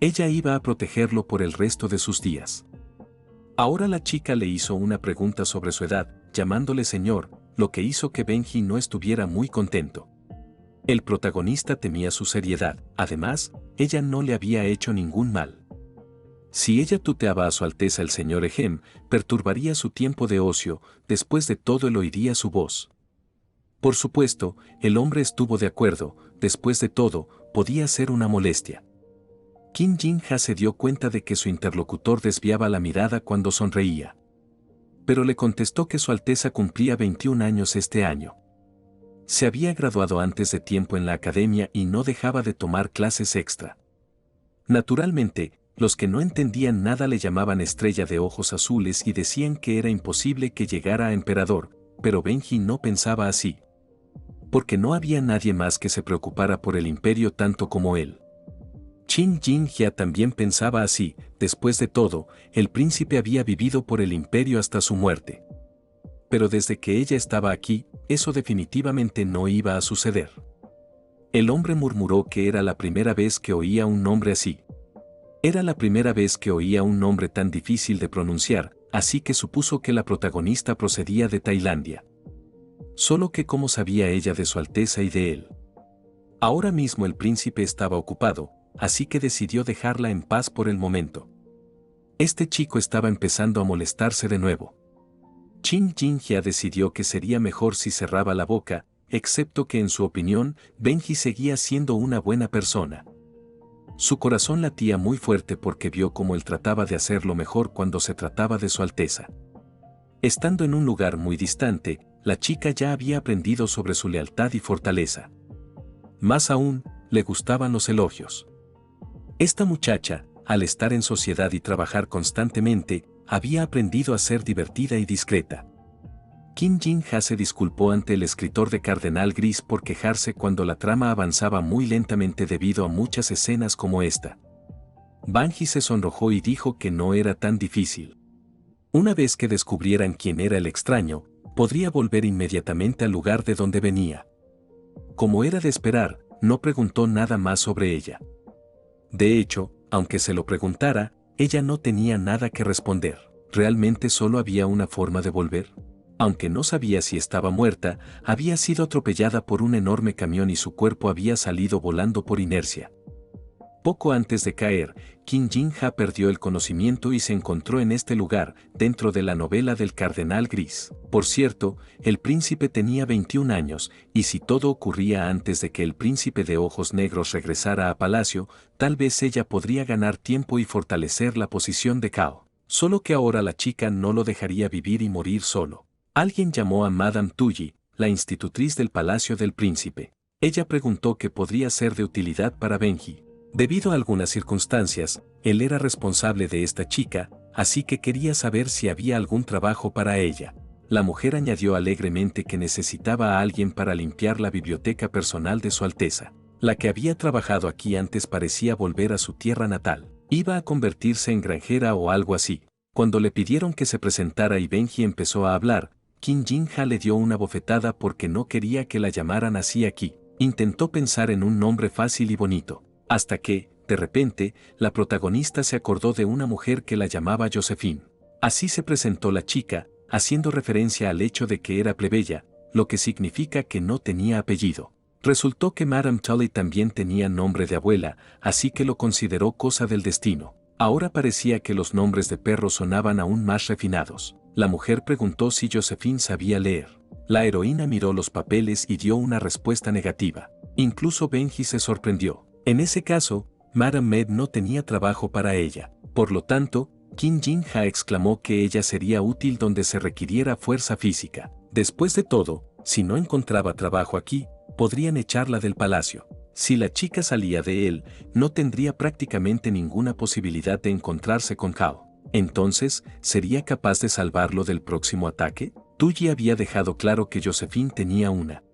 Ella iba a protegerlo por el resto de sus días. Ahora la chica le hizo una pregunta sobre su edad, llamándole señor, lo que hizo que Benji no estuviera muy contento. El protagonista temía su seriedad, además, ella no le había hecho ningún mal. Si ella tuteaba a Su Alteza el señor Ejem, perturbaría su tiempo de ocio, después de todo él oiría su voz. Por supuesto, el hombre estuvo de acuerdo, después de todo, podía ser una molestia. Kim Jin-ha se dio cuenta de que su interlocutor desviaba la mirada cuando sonreía. Pero le contestó que Su Alteza cumplía 21 años este año. Se había graduado antes de tiempo en la academia y no dejaba de tomar clases extra. Naturalmente, los que no entendían nada le llamaban estrella de ojos azules y decían que era imposible que llegara a emperador, pero Benji no pensaba así. Porque no había nadie más que se preocupara por el imperio tanto como él. Kim Jin-hee también pensaba así, después de todo, el príncipe había vivido por el imperio hasta su muerte. Pero desde que ella estaba aquí, eso definitivamente no iba a suceder. El hombre murmuró que era la primera vez que oía un nombre así. Era la primera vez que oía un nombre tan difícil de pronunciar, así que supuso que la protagonista procedía de Tailandia. Solo que cómo sabía ella de su Alteza y de él. Ahora mismo el príncipe estaba ocupado, así que decidió dejarla en paz por el momento. Este chico estaba empezando a molestarse de nuevo. Qin Jinhua decidió que sería mejor si cerraba la boca, excepto que en su opinión, Benji seguía siendo una buena persona. Su corazón latía muy fuerte porque vio cómo él trataba de hacerlo mejor cuando se trataba de su Alteza. Estando en un lugar muy distante, la chica ya había aprendido sobre su lealtad y fortaleza. Más aún, le gustaban los elogios. Esta muchacha, al estar en sociedad y trabajar constantemente, había aprendido a ser divertida y discreta. Qin Jinhua se disculpó ante el escritor de Cardenal Gris por quejarse cuando la trama avanzaba muy lentamente debido a muchas escenas como esta. Banji se sonrojó y dijo que no era tan difícil. Una vez que descubrieran quién era el extraño, podría volver inmediatamente al lugar de donde venía. Como era de esperar, no preguntó nada más sobre ella. De hecho, aunque se lo preguntara, ella no tenía nada que responder. ¿Realmente solo había una forma de volver? Aunque no sabía si estaba muerta, había sido atropellada por un enorme camión y su cuerpo había salido volando por inercia. Poco antes de caer, Qin Jinhua perdió el conocimiento y se encontró en este lugar, dentro de la novela del Cardenal Gris. Por cierto, el príncipe tenía 21 años, y si todo ocurría antes de que el príncipe de ojos negros regresara a palacio, tal vez ella podría ganar tiempo y fortalecer la posición de Cao. Solo que ahora la chica no lo dejaría vivir y morir solo. Alguien llamó a Madame Tully, la institutriz del palacio del príncipe. Ella preguntó qué podría ser de utilidad para Benji. Debido a algunas circunstancias, él era responsable de esta chica, así que quería saber si había algún trabajo para ella. La mujer añadió alegremente que necesitaba a alguien para limpiar la biblioteca personal de su Alteza. La que había trabajado aquí antes parecía volver a su tierra natal. Iba a convertirse en granjera o algo así. Cuando le pidieron que se presentara y Benji empezó a hablar, Qin Jinhua le dio una bofetada porque no quería que la llamaran así aquí. Intentó pensar en un nombre fácil y bonito. Hasta que, de repente, la protagonista se acordó de una mujer que la llamaba Josephine. Así se presentó la chica, haciendo referencia al hecho de que era plebeya, lo que significa que no tenía apellido. Resultó que Madame Tully también tenía nombre de abuela, así que lo consideró cosa del destino. Ahora parecía que los nombres de perros sonaban aún más refinados. La mujer preguntó si Josephine sabía leer. La heroína miró los papeles y dio una respuesta negativa. Incluso Benji se sorprendió. En ese caso, Madame Med no tenía trabajo para ella. Por lo tanto, Qin Jinhua exclamó que ella sería útil donde se requiriera fuerza física. Después de todo, si no encontraba trabajo aquí, podrían echarla del palacio. Si la chica salía de él, no tendría prácticamente ninguna posibilidad de encontrarse con Cao. Entonces, ¿sería capaz de salvarlo del próximo ataque? Tully había dejado claro que Josephine tenía una.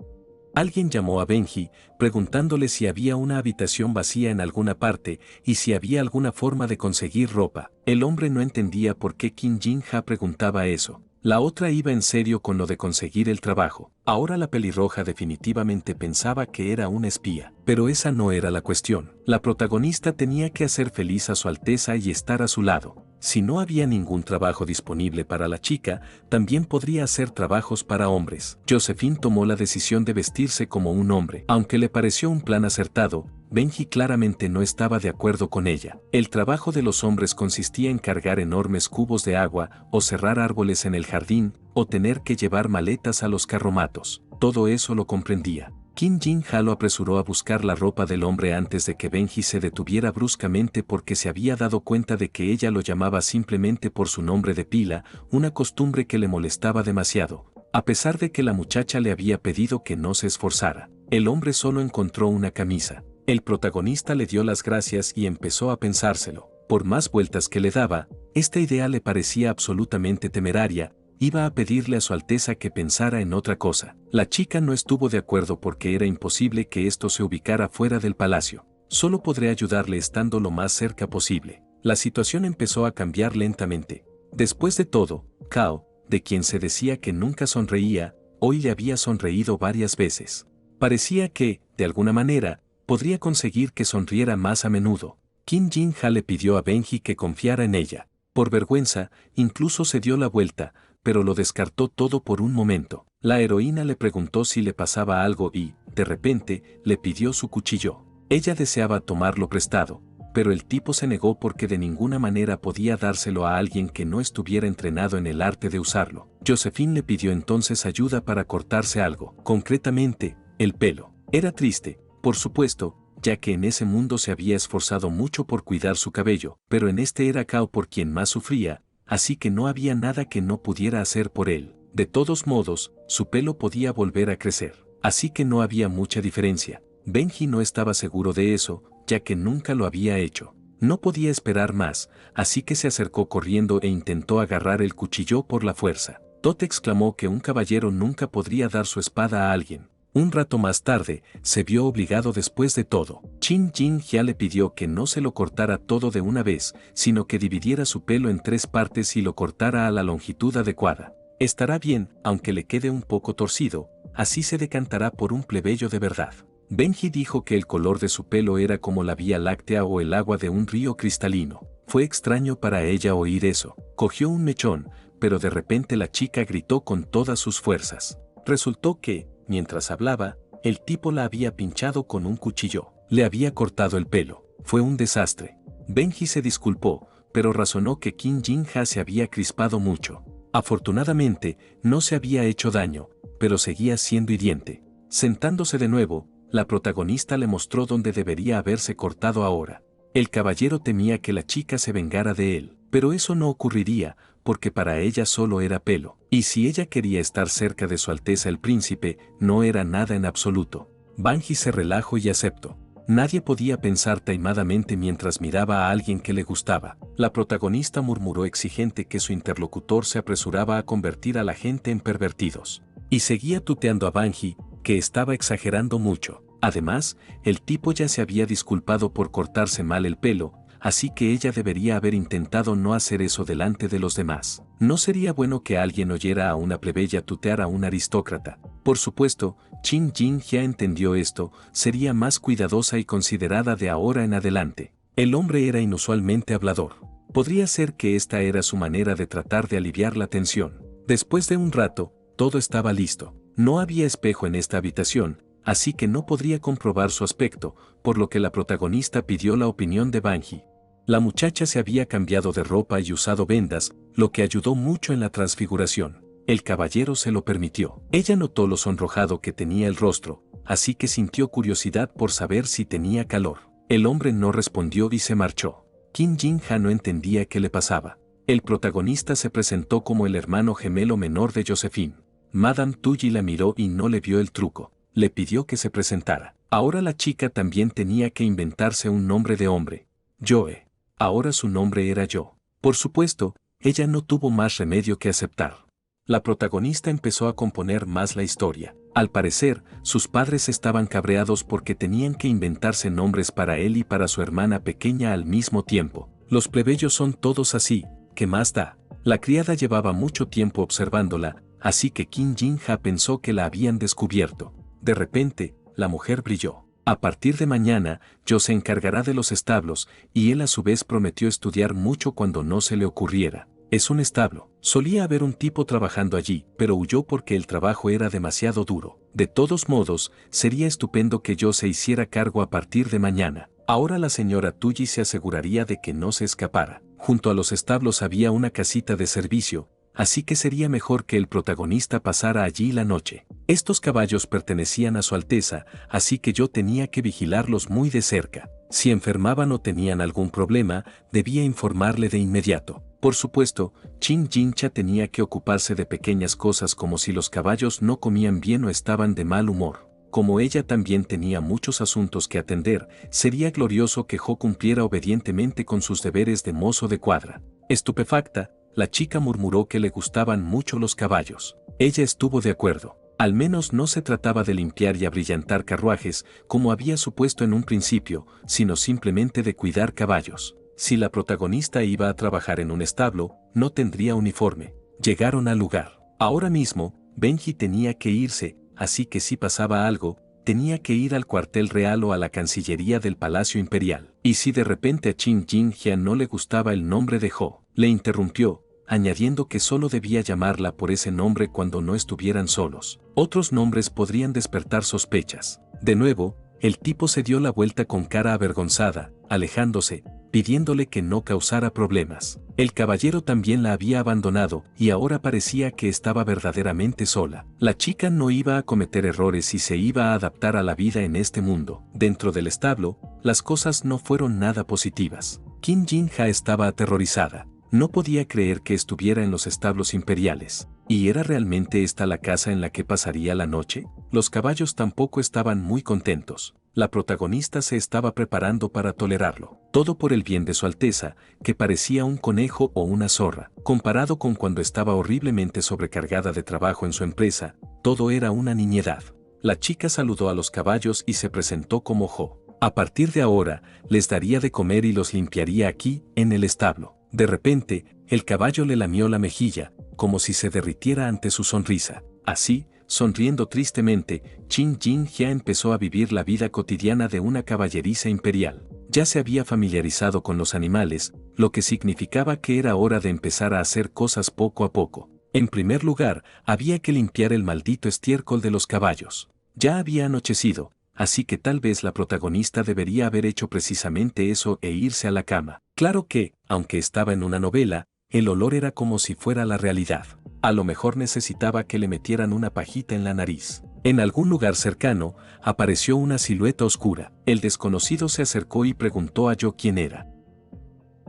Alguien llamó a Benji, preguntándole si había una habitación vacía en alguna parte y si había alguna forma de conseguir ropa. El hombre no entendía por qué Qin Jinhua preguntaba eso. La otra iba en serio con lo de conseguir el trabajo. Ahora la pelirroja definitivamente pensaba que era una espía. Pero esa no era la cuestión. La protagonista tenía que hacer feliz a su Alteza y estar a su lado. Si no había ningún trabajo disponible para la chica, también podría hacer trabajos para hombres. Josephine tomó la decisión de vestirse como un hombre. Aunque le pareció un plan acertado, Benji claramente no estaba de acuerdo con ella. El trabajo de los hombres consistía en cargar enormes cubos de agua, o cerrar árboles en el jardín, o tener que llevar maletas a los carromatos. Todo eso lo comprendía. Qin Jinhua lo apresuró a buscar la ropa del hombre antes de que Benji se detuviera bruscamente porque se había dado cuenta de que ella lo llamaba simplemente por su nombre de pila, una costumbre que le molestaba demasiado. A pesar de que la muchacha le había pedido que no se esforzara, el hombre solo encontró una camisa. El protagonista le dio las gracias y empezó a pensárselo. Por más vueltas que le daba, esta idea le parecía absolutamente temeraria. Iba a pedirle a su Alteza que pensara en otra cosa. La chica no estuvo de acuerdo porque era imposible que esto se ubicara fuera del palacio. Solo podré ayudarle estando lo más cerca posible. La situación empezó a cambiar lentamente. Después de todo, Cao, de quien se decía que nunca sonreía, hoy le había sonreído varias veces. Parecía que, de alguna manera, podría conseguir que sonriera más a menudo. Qin Jinhua le pidió a Benji que confiara en ella. Por vergüenza, incluso se dio la vuelta, pero lo descartó todo por un momento. La heroína le preguntó si le pasaba algo y, de repente, le pidió su cuchillo. Ella deseaba tomarlo prestado, pero el tipo se negó porque de ninguna manera podía dárselo a alguien que no estuviera entrenado en el arte de usarlo. Josephine le pidió entonces ayuda para cortarse algo, concretamente, el pelo. Era triste, por supuesto, ya que en ese mundo se había esforzado mucho por cuidar su cabello, pero en este era Cao por quien más sufría, así que no había nada que no pudiera hacer por él. De todos modos, su pelo podía volver a crecer, así que no había mucha diferencia. Benji no estaba seguro de eso, ya que nunca lo había hecho. No podía esperar más, así que se acercó corriendo e intentó agarrar el cuchillo por la fuerza. Tot exclamó que un caballero nunca podría dar su espada a alguien. Un rato más tarde, se vio obligado después de todo. Qin Jinhua le pidió que no se lo cortara todo de una vez, sino que dividiera su pelo en 3 partes y lo cortara a la longitud adecuada. Estará bien, aunque le quede un poco torcido, así se decantará por un plebeyo de verdad. Benji dijo que el color de su pelo era como la Vía Láctea o el agua de un río cristalino. Fue extraño para ella oír eso. Cogió un mechón, pero de repente la chica gritó con todas sus fuerzas. Resultó que, mientras hablaba, el tipo la había pinchado con un cuchillo. Le había cortado el pelo. Fue un desastre. Benji se disculpó, pero razonó que Qin Jinhua se había crispado mucho. Afortunadamente, no se había hecho daño, pero seguía siendo hiriente. Sentándose de nuevo, la protagonista le mostró dónde debería haberse cortado ahora. El caballero temía que la chica se vengara de él, pero eso no ocurriría, porque para ella solo era pelo, y si ella quería estar cerca de su Alteza el Príncipe, no era nada en absoluto. Benji se relajó y aceptó. Nadie podía pensar taimadamente mientras miraba a alguien que le gustaba. La protagonista murmuró exigente que su interlocutor se apresuraba a convertir a la gente en pervertidos. Y seguía tuteando a Benji, que estaba exagerando mucho. Además, el tipo ya se había disculpado por cortarse mal el pelo, así que ella debería haber intentado no hacer eso delante de los demás. No sería bueno que alguien oyera a una plebeya tutear a un aristócrata. Por supuesto, Qin Jinhua entendió esto, sería más cuidadosa y considerada de ahora en adelante. El hombre era inusualmente hablador. Podría ser que esta era su manera de tratar de aliviar la tensión. Después de un rato, todo estaba listo. No había espejo en esta habitación, así que no podría comprobar su aspecto, por lo que la protagonista pidió la opinión de Benji. La muchacha se había cambiado de ropa y usado vendas, lo que ayudó mucho en la transfiguración. El caballero se lo permitió. Ella notó lo sonrojado que tenía el rostro, así que sintió curiosidad por saber si tenía calor. El hombre no respondió y se marchó. Qin Jinhua no entendía qué le pasaba. El protagonista se presentó como el hermano gemelo menor de Josephine. Madame Tully la miró y no le vio el truco. Le pidió que se presentara. Ahora la chica también tenía que inventarse un nombre de hombre. Joe. Ahora su nombre era Yo. Por supuesto, ella no tuvo más remedio que aceptar. La protagonista empezó a componer más la historia. Al parecer, sus padres estaban cabreados porque tenían que inventarse nombres para él y para su hermana pequeña al mismo tiempo. Los plebeyos son todos así, ¿qué más da? La criada llevaba mucho tiempo observándola, así que Qin Jinhua pensó que la habían descubierto. De repente, la mujer brilló. A partir de mañana, yo se encargará de los establos, y él a su vez prometió estudiar mucho cuando no se le ocurriera. Es un establo. Solía haber un tipo trabajando allí, pero huyó porque el trabajo era demasiado duro. De todos modos, sería estupendo que yo se hiciera cargo a partir de mañana. Ahora la señora Tully se aseguraría de que no se escapara. Junto a los establos había una casita de servicio, así que sería mejor que el protagonista pasara allí la noche. Estos caballos pertenecían a su Alteza, así que yo tenía que vigilarlos muy de cerca. Si enfermaban o tenían algún problema, debía informarle de inmediato. Por supuesto, Qin Jinhua tenía que ocuparse de pequeñas cosas como si los caballos no comían bien o estaban de mal humor. Como ella también tenía muchos asuntos que atender, sería glorioso que Jo cumpliera obedientemente con sus deberes de mozo de cuadra. Estupefacta, la chica murmuró que le gustaban mucho los caballos. Ella estuvo de acuerdo. Al menos no se trataba de limpiar y abrillantar carruajes, como había supuesto en un principio, sino simplemente de cuidar caballos. Si la protagonista iba a trabajar en un establo, no tendría uniforme. Llegaron al lugar. Ahora mismo, Benji tenía que irse, así que si pasaba algo, tenía que ir al cuartel real o a la cancillería del Palacio Imperial. Y si de repente a Qin Jinhua no le gustaba el nombre de Jo, le interrumpió, añadiendo que solo debía llamarla por ese nombre cuando no estuvieran solos. Otros nombres podrían despertar sospechas. De nuevo, el tipo se dio la vuelta con cara avergonzada, alejándose, pidiéndole que no causara problemas. El caballero también la había abandonado y ahora parecía que estaba verdaderamente sola. La chica no iba a cometer errores y se iba a adaptar a la vida en este mundo. Dentro del establo, las cosas no fueron nada positivas. Kim Jin-ha estaba aterrorizada. No podía creer que estuviera en los establos imperiales. ¿Y era realmente esta la casa en la que pasaría la noche? Los caballos tampoco estaban muy contentos. La protagonista se estaba preparando para tolerarlo. Todo por el bien de su Alteza, que parecía un conejo o una zorra. Comparado con cuando estaba horriblemente sobrecargada de trabajo en su empresa, todo era una niñedad. La chica saludó a los caballos y se presentó como Jo. A partir de ahora, les daría de comer y los limpiaría aquí, en el establo. De repente, el caballo le lamió la mejilla, como si se derritiera ante su sonrisa. Así, sonriendo tristemente, Kim Jin-ha empezó a vivir la vida cotidiana de una caballeriza imperial. Ya se había familiarizado con los animales, lo que significaba que era hora de empezar a hacer cosas poco a poco. En primer lugar, había que limpiar el maldito estiércol de los caballos. Ya había anochecido, así que tal vez la protagonista debería haber hecho precisamente eso e irse a la cama. Claro que, aunque estaba en una novela, el olor era como si fuera la realidad. A lo mejor necesitaba que le metieran una pajita en la nariz. En algún lugar cercano, apareció una silueta oscura. El desconocido se acercó y preguntó a Jo quién era.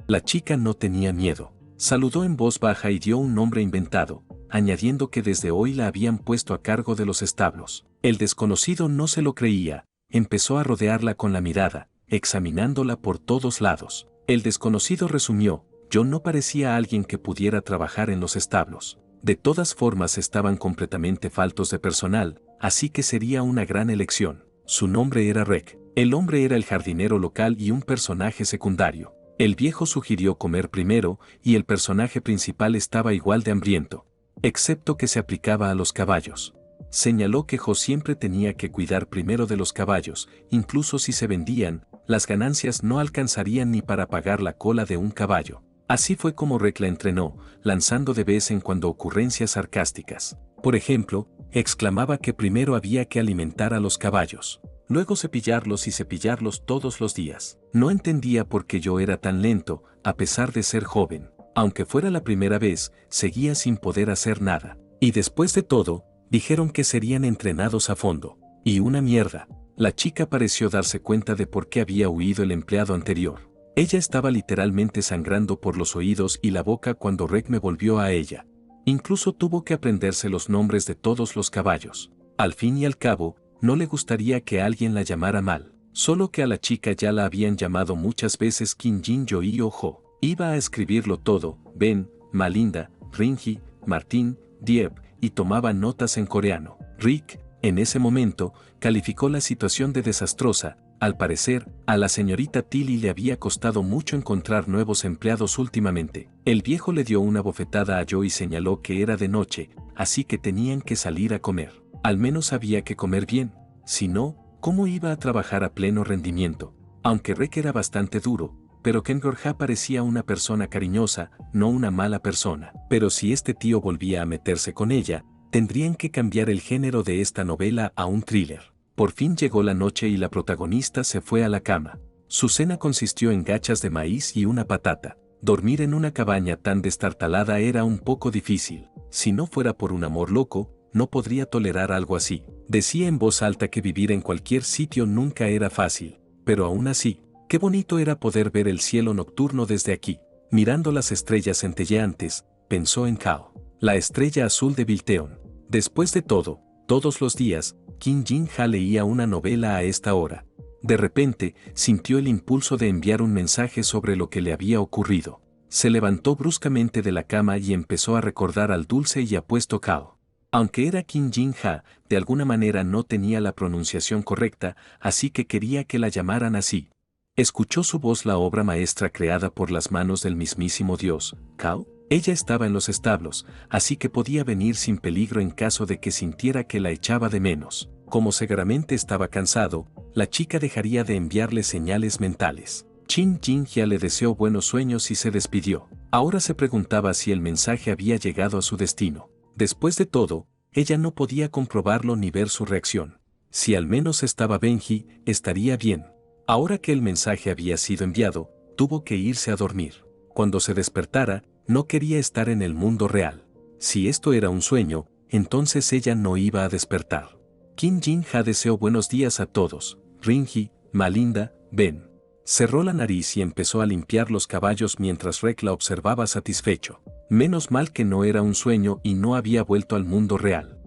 La chica no tenía miedo. Saludó en voz baja y dio un nombre inventado, añadiendo que desde hoy la habían puesto a cargo de los establos. El desconocido no se lo creía, empezó a rodearla con la mirada, examinándola por todos lados. El desconocido resumió: yo no parecía alguien que pudiera trabajar en los establos. De todas formas estaban completamente faltos de personal, así que sería una gran elección. Su nombre era Rek. El hombre era el jardinero local y un personaje secundario. El viejo sugirió comer primero y el personaje principal estaba igual de hambriento, excepto que se aplicaba a los caballos. Señaló que Jo siempre tenía que cuidar primero de los caballos, incluso si se vendían, las ganancias no alcanzarían ni para pagar la cola de un caballo. Así fue como Rek la entrenó, lanzando de vez en cuando ocurrencias sarcásticas. Por ejemplo, exclamaba que primero había que alimentar a los caballos, luego cepillarlos y cepillarlos todos los días. No entendía por qué yo era tan lento, a pesar de ser joven. Aunque fuera la primera vez, seguía sin poder hacer nada. Y después de todo, dijeron que serían entrenados a fondo. Y una mierda. La chica pareció darse cuenta de por qué había huido el empleado anterior. Ella estaba literalmente sangrando por los oídos y la boca cuando Rek me volvió a ella. Incluso tuvo que aprenderse los nombres de todos los caballos. Al fin y al cabo, no le gustaría que alguien la llamara mal. Solo que a la chica ya la habían llamado muchas veces Kim Jin-yoi o Jo. Iba a escribirlo todo: Ben, Malinda, Rinji, Martín, Diep, y tomaba notas en coreano. Rick, en ese momento, calificó la situación de desastrosa. Al parecer, a la señorita Tilly le había costado mucho encontrar nuevos empleados últimamente. El viejo le dio una bofetada a Jo y señaló que era de noche, así que tenían que salir a comer. Al menos había que comer bien. Si no, ¿cómo iba a trabajar a pleno rendimiento? Aunque Rek era bastante duro, pero Kengorja parecía una persona cariñosa, no una mala persona. Pero si este tío volvía a meterse con ella, tendrían que cambiar el género de esta novela a un thriller. Por fin llegó la noche y la protagonista se fue a la cama. Su cena consistió en gachas de maíz y una patata. Dormir en una cabaña tan destartalada era un poco difícil. Si no fuera por un amor loco, no podría tolerar algo así. Decía en voz alta que vivir en cualquier sitio nunca era fácil. Pero aún así, qué bonito era poder ver el cielo nocturno desde aquí. Mirando las estrellas centelleantes, pensó en Kao, la estrella azul de Bilteon. Después de todo, todos los días, Kim Jin-ha leía una novela a esta hora. De repente, sintió el impulso de enviar un mensaje sobre lo que le había ocurrido. Se levantó bruscamente de la cama y empezó a recordar al dulce y apuesto Kao. Aunque era Kim Jin-ha, de alguna manera no tenía la pronunciación correcta, así que quería que la llamaran así. Escuchó su voz, la obra maestra creada por las manos del mismísimo Dios. Kao. Ella estaba en los establos, así que podía venir sin peligro en caso de que sintiera que la echaba de menos. Como seguramente estaba cansado, la chica dejaría de enviarle señales mentales. Kim Jin-ha le deseó buenos sueños y se despidió. Ahora se preguntaba si el mensaje había llegado a su destino. Después de todo, ella no podía comprobarlo ni ver su reacción. Si al menos estaba Benji, estaría bien. Ahora que el mensaje había sido enviado, tuvo que irse a dormir. Cuando se despertara, no quería estar en el mundo real. Si esto era un sueño, entonces ella no iba a despertar. Kim Jin-ha deseó buenos días a todos. Rinji, Malinda, Ben. Cerró la nariz y empezó a limpiar los caballos mientras Rek la observaba satisfecho. Menos mal que no era un sueño y no había vuelto al mundo real.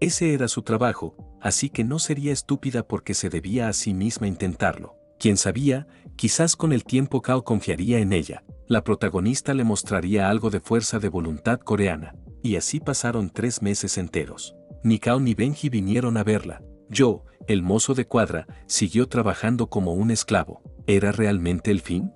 Ese era su trabajo, así que no sería estúpida porque se debía a sí misma intentarlo. Quién sabía, quizás con el tiempo Kao confiaría en ella. La protagonista le mostraría algo de fuerza de voluntad coreana. Y así pasaron 3 meses enteros. Ni Kao ni Benji vinieron a verla. Yo, el mozo de cuadra, siguió trabajando como un esclavo. ¿Era realmente el fin?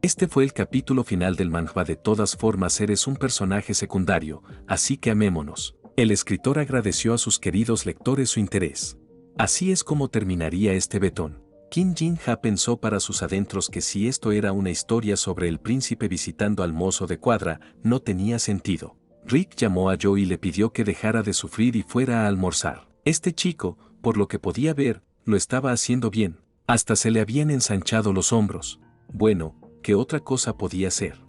Este fue el capítulo final del manhwa. De todas formas eres un personaje secundario, así que amémonos. El escritor agradeció a sus queridos lectores su interés. Así es como terminaría este betón. Kim Jin-ha pensó para sus adentros que si esto era una historia sobre el príncipe visitando al mozo de cuadra, no tenía sentido. Rick llamó a Joe y le pidió que dejara de sufrir y fuera a almorzar. Este chico, por lo que podía ver, lo estaba haciendo bien. Hasta se le habían ensanchado los hombros. Bueno, ¿qué otra cosa podía ser?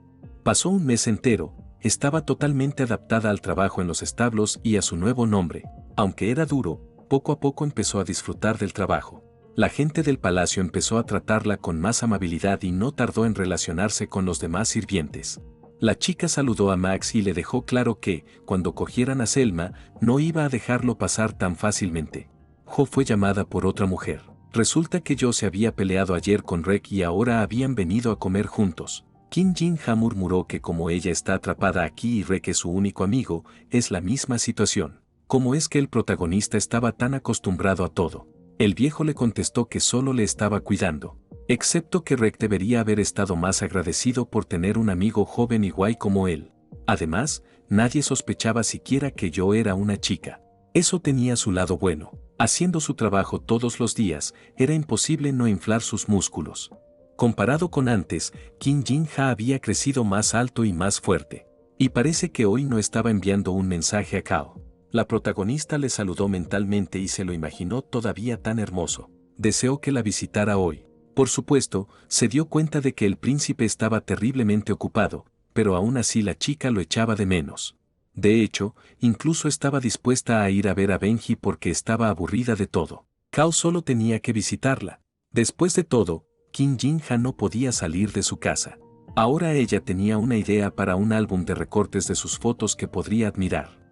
Pasó un mes entero, estaba totalmente adaptada al trabajo en los establos y a su nuevo nombre. Aunque era duro, poco a poco empezó a disfrutar del trabajo. La gente del palacio empezó a tratarla con más amabilidad y no tardó en relacionarse con los demás sirvientes. La chica saludó a Max y le dejó claro que, cuando cogieran a Selma, no iba a dejarlo pasar tan fácilmente. Jo fue llamada por otra mujer. Resulta que Jo se había peleado ayer con Rek y ahora habían venido a comer juntos. Kim Jin-ha murmuró que como ella está atrapada aquí y Rek es su único amigo, es la misma situación. ¿Cómo es que el protagonista estaba tan acostumbrado a todo? El viejo le contestó que solo le estaba cuidando. Excepto que Rek debería haber estado más agradecido por tener un amigo joven y guay como él. Además, nadie sospechaba siquiera que yo era una chica. Eso tenía su lado bueno. Haciendo su trabajo todos los días, era imposible no inflar sus músculos. Comparado con antes, Kim Jin-ha había crecido más alto y más fuerte. Y parece que hoy no estaba enviando un mensaje a Kao. La protagonista le saludó mentalmente y se lo imaginó todavía tan hermoso. Deseó que la visitara hoy. Por supuesto, se dio cuenta de que el príncipe estaba terriblemente ocupado, pero aún así la chica lo echaba de menos. De hecho, incluso estaba dispuesta a ir a ver a Benji porque estaba aburrida de todo. Kao solo tenía que visitarla. Después de todo, Kim Jin-ha no podía salir de su casa. Ahora ella tenía una idea para un álbum de recortes de sus fotos que podría admirar.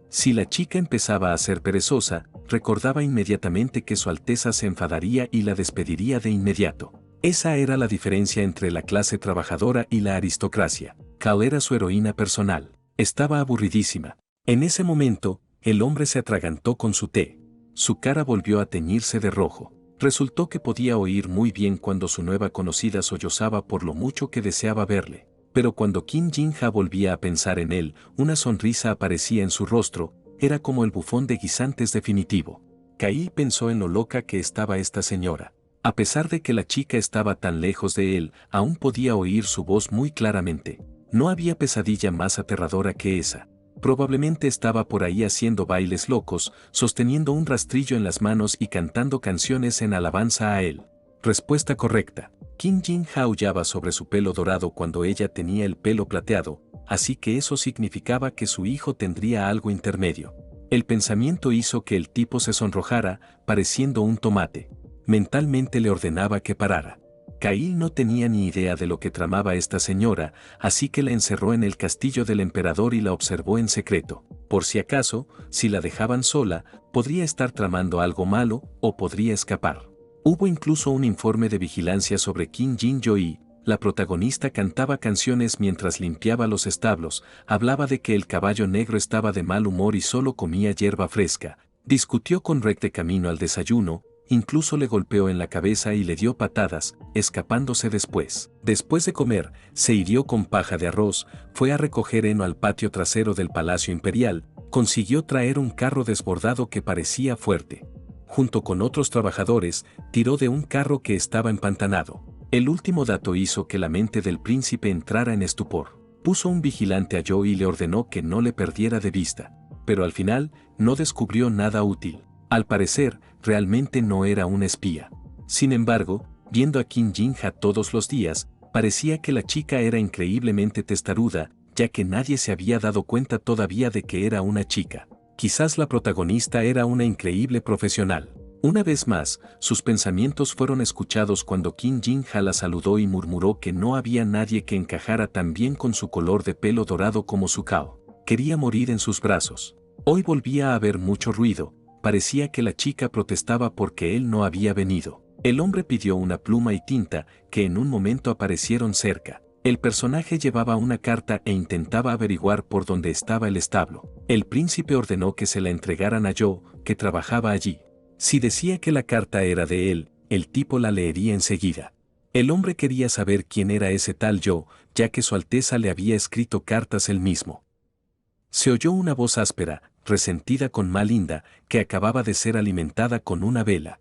Si la chica empezaba a ser perezosa, recordaba inmediatamente que Su Alteza se enfadaría y la despediría de inmediato. Esa era la diferencia entre la clase trabajadora y la aristocracia. Kao era su heroína personal. Estaba aburridísima. En ese momento, el hombre se atragantó con su té. Su cara volvió a teñirse de rojo. Resultó que podía oír muy bien cuando su nueva conocida sollozaba por lo mucho que deseaba verle. Pero cuando Kim Jin-ha volvía a pensar en él, una sonrisa aparecía en su rostro, era como el bufón de guisantes definitivo. Kai pensó en lo loca que estaba esta señora. A pesar de que la chica estaba tan lejos de él, aún podía oír su voz muy claramente. No había pesadilla más aterradora que esa. Probablemente estaba por ahí haciendo bailes locos, sosteniendo un rastrillo en las manos y cantando canciones en alabanza a él. Respuesta correcta. Kim Jin-ha aullaba sobre su pelo dorado cuando ella tenía el pelo plateado, así que eso significaba que su hijo tendría algo intermedio. El pensamiento hizo que el tipo se sonrojara, pareciendo un tomate. Mentalmente le ordenaba que parara. Kail no tenía ni idea de lo que tramaba esta señora, así que la encerró en el castillo del emperador y la observó en secreto. Por si acaso, si la dejaban sola, podría estar tramando algo malo o podría escapar. Hubo incluso un informe de vigilancia sobre Kim Jin-joy. La protagonista cantaba canciones mientras limpiaba los establos, hablaba de que el caballo negro estaba de mal humor y solo comía hierba fresca, discutió con Rek de camino al desayuno, incluso le golpeó en la cabeza y le dio patadas, escapándose después. Después de comer, se hirió con paja de arroz, fue a recoger heno al patio trasero del Palacio Imperial, consiguió traer un carro desbordado que parecía fuerte. Junto con otros trabajadores, tiró de un carro que estaba empantanado. El último dato hizo que la mente del príncipe entrara en estupor. Puso un vigilante a Yo y le ordenó que no le perdiera de vista, pero al final no descubrió nada útil. Al parecer, realmente no era un espía. Sin embargo, viendo a Kim Jin-ha todos los días, parecía que la chica era increíblemente testaruda, ya que nadie se había dado cuenta todavía de que era una chica. Quizás la protagonista era una increíble profesional. Una vez más, sus pensamientos fueron escuchados cuando Kim Jin-ha la saludó y murmuró que no había nadie que encajara tan bien con su color de pelo dorado como su Kao. Quería morir en sus brazos. Hoy volvía a haber mucho ruido, parecía que la chica protestaba porque él no había venido. El hombre pidió una pluma y tinta, que en un momento aparecieron cerca. El personaje llevaba una carta e intentaba averiguar por dónde estaba el establo. El príncipe ordenó que se la entregaran a Yo, que trabajaba allí. Si decía que la carta era de él, el tipo la leería enseguida. El hombre quería saber quién era ese tal Yo, ya que Su Alteza le había escrito cartas él mismo. Se oyó una voz áspera, resentida con Malinda, que acababa de ser alimentada con una vela.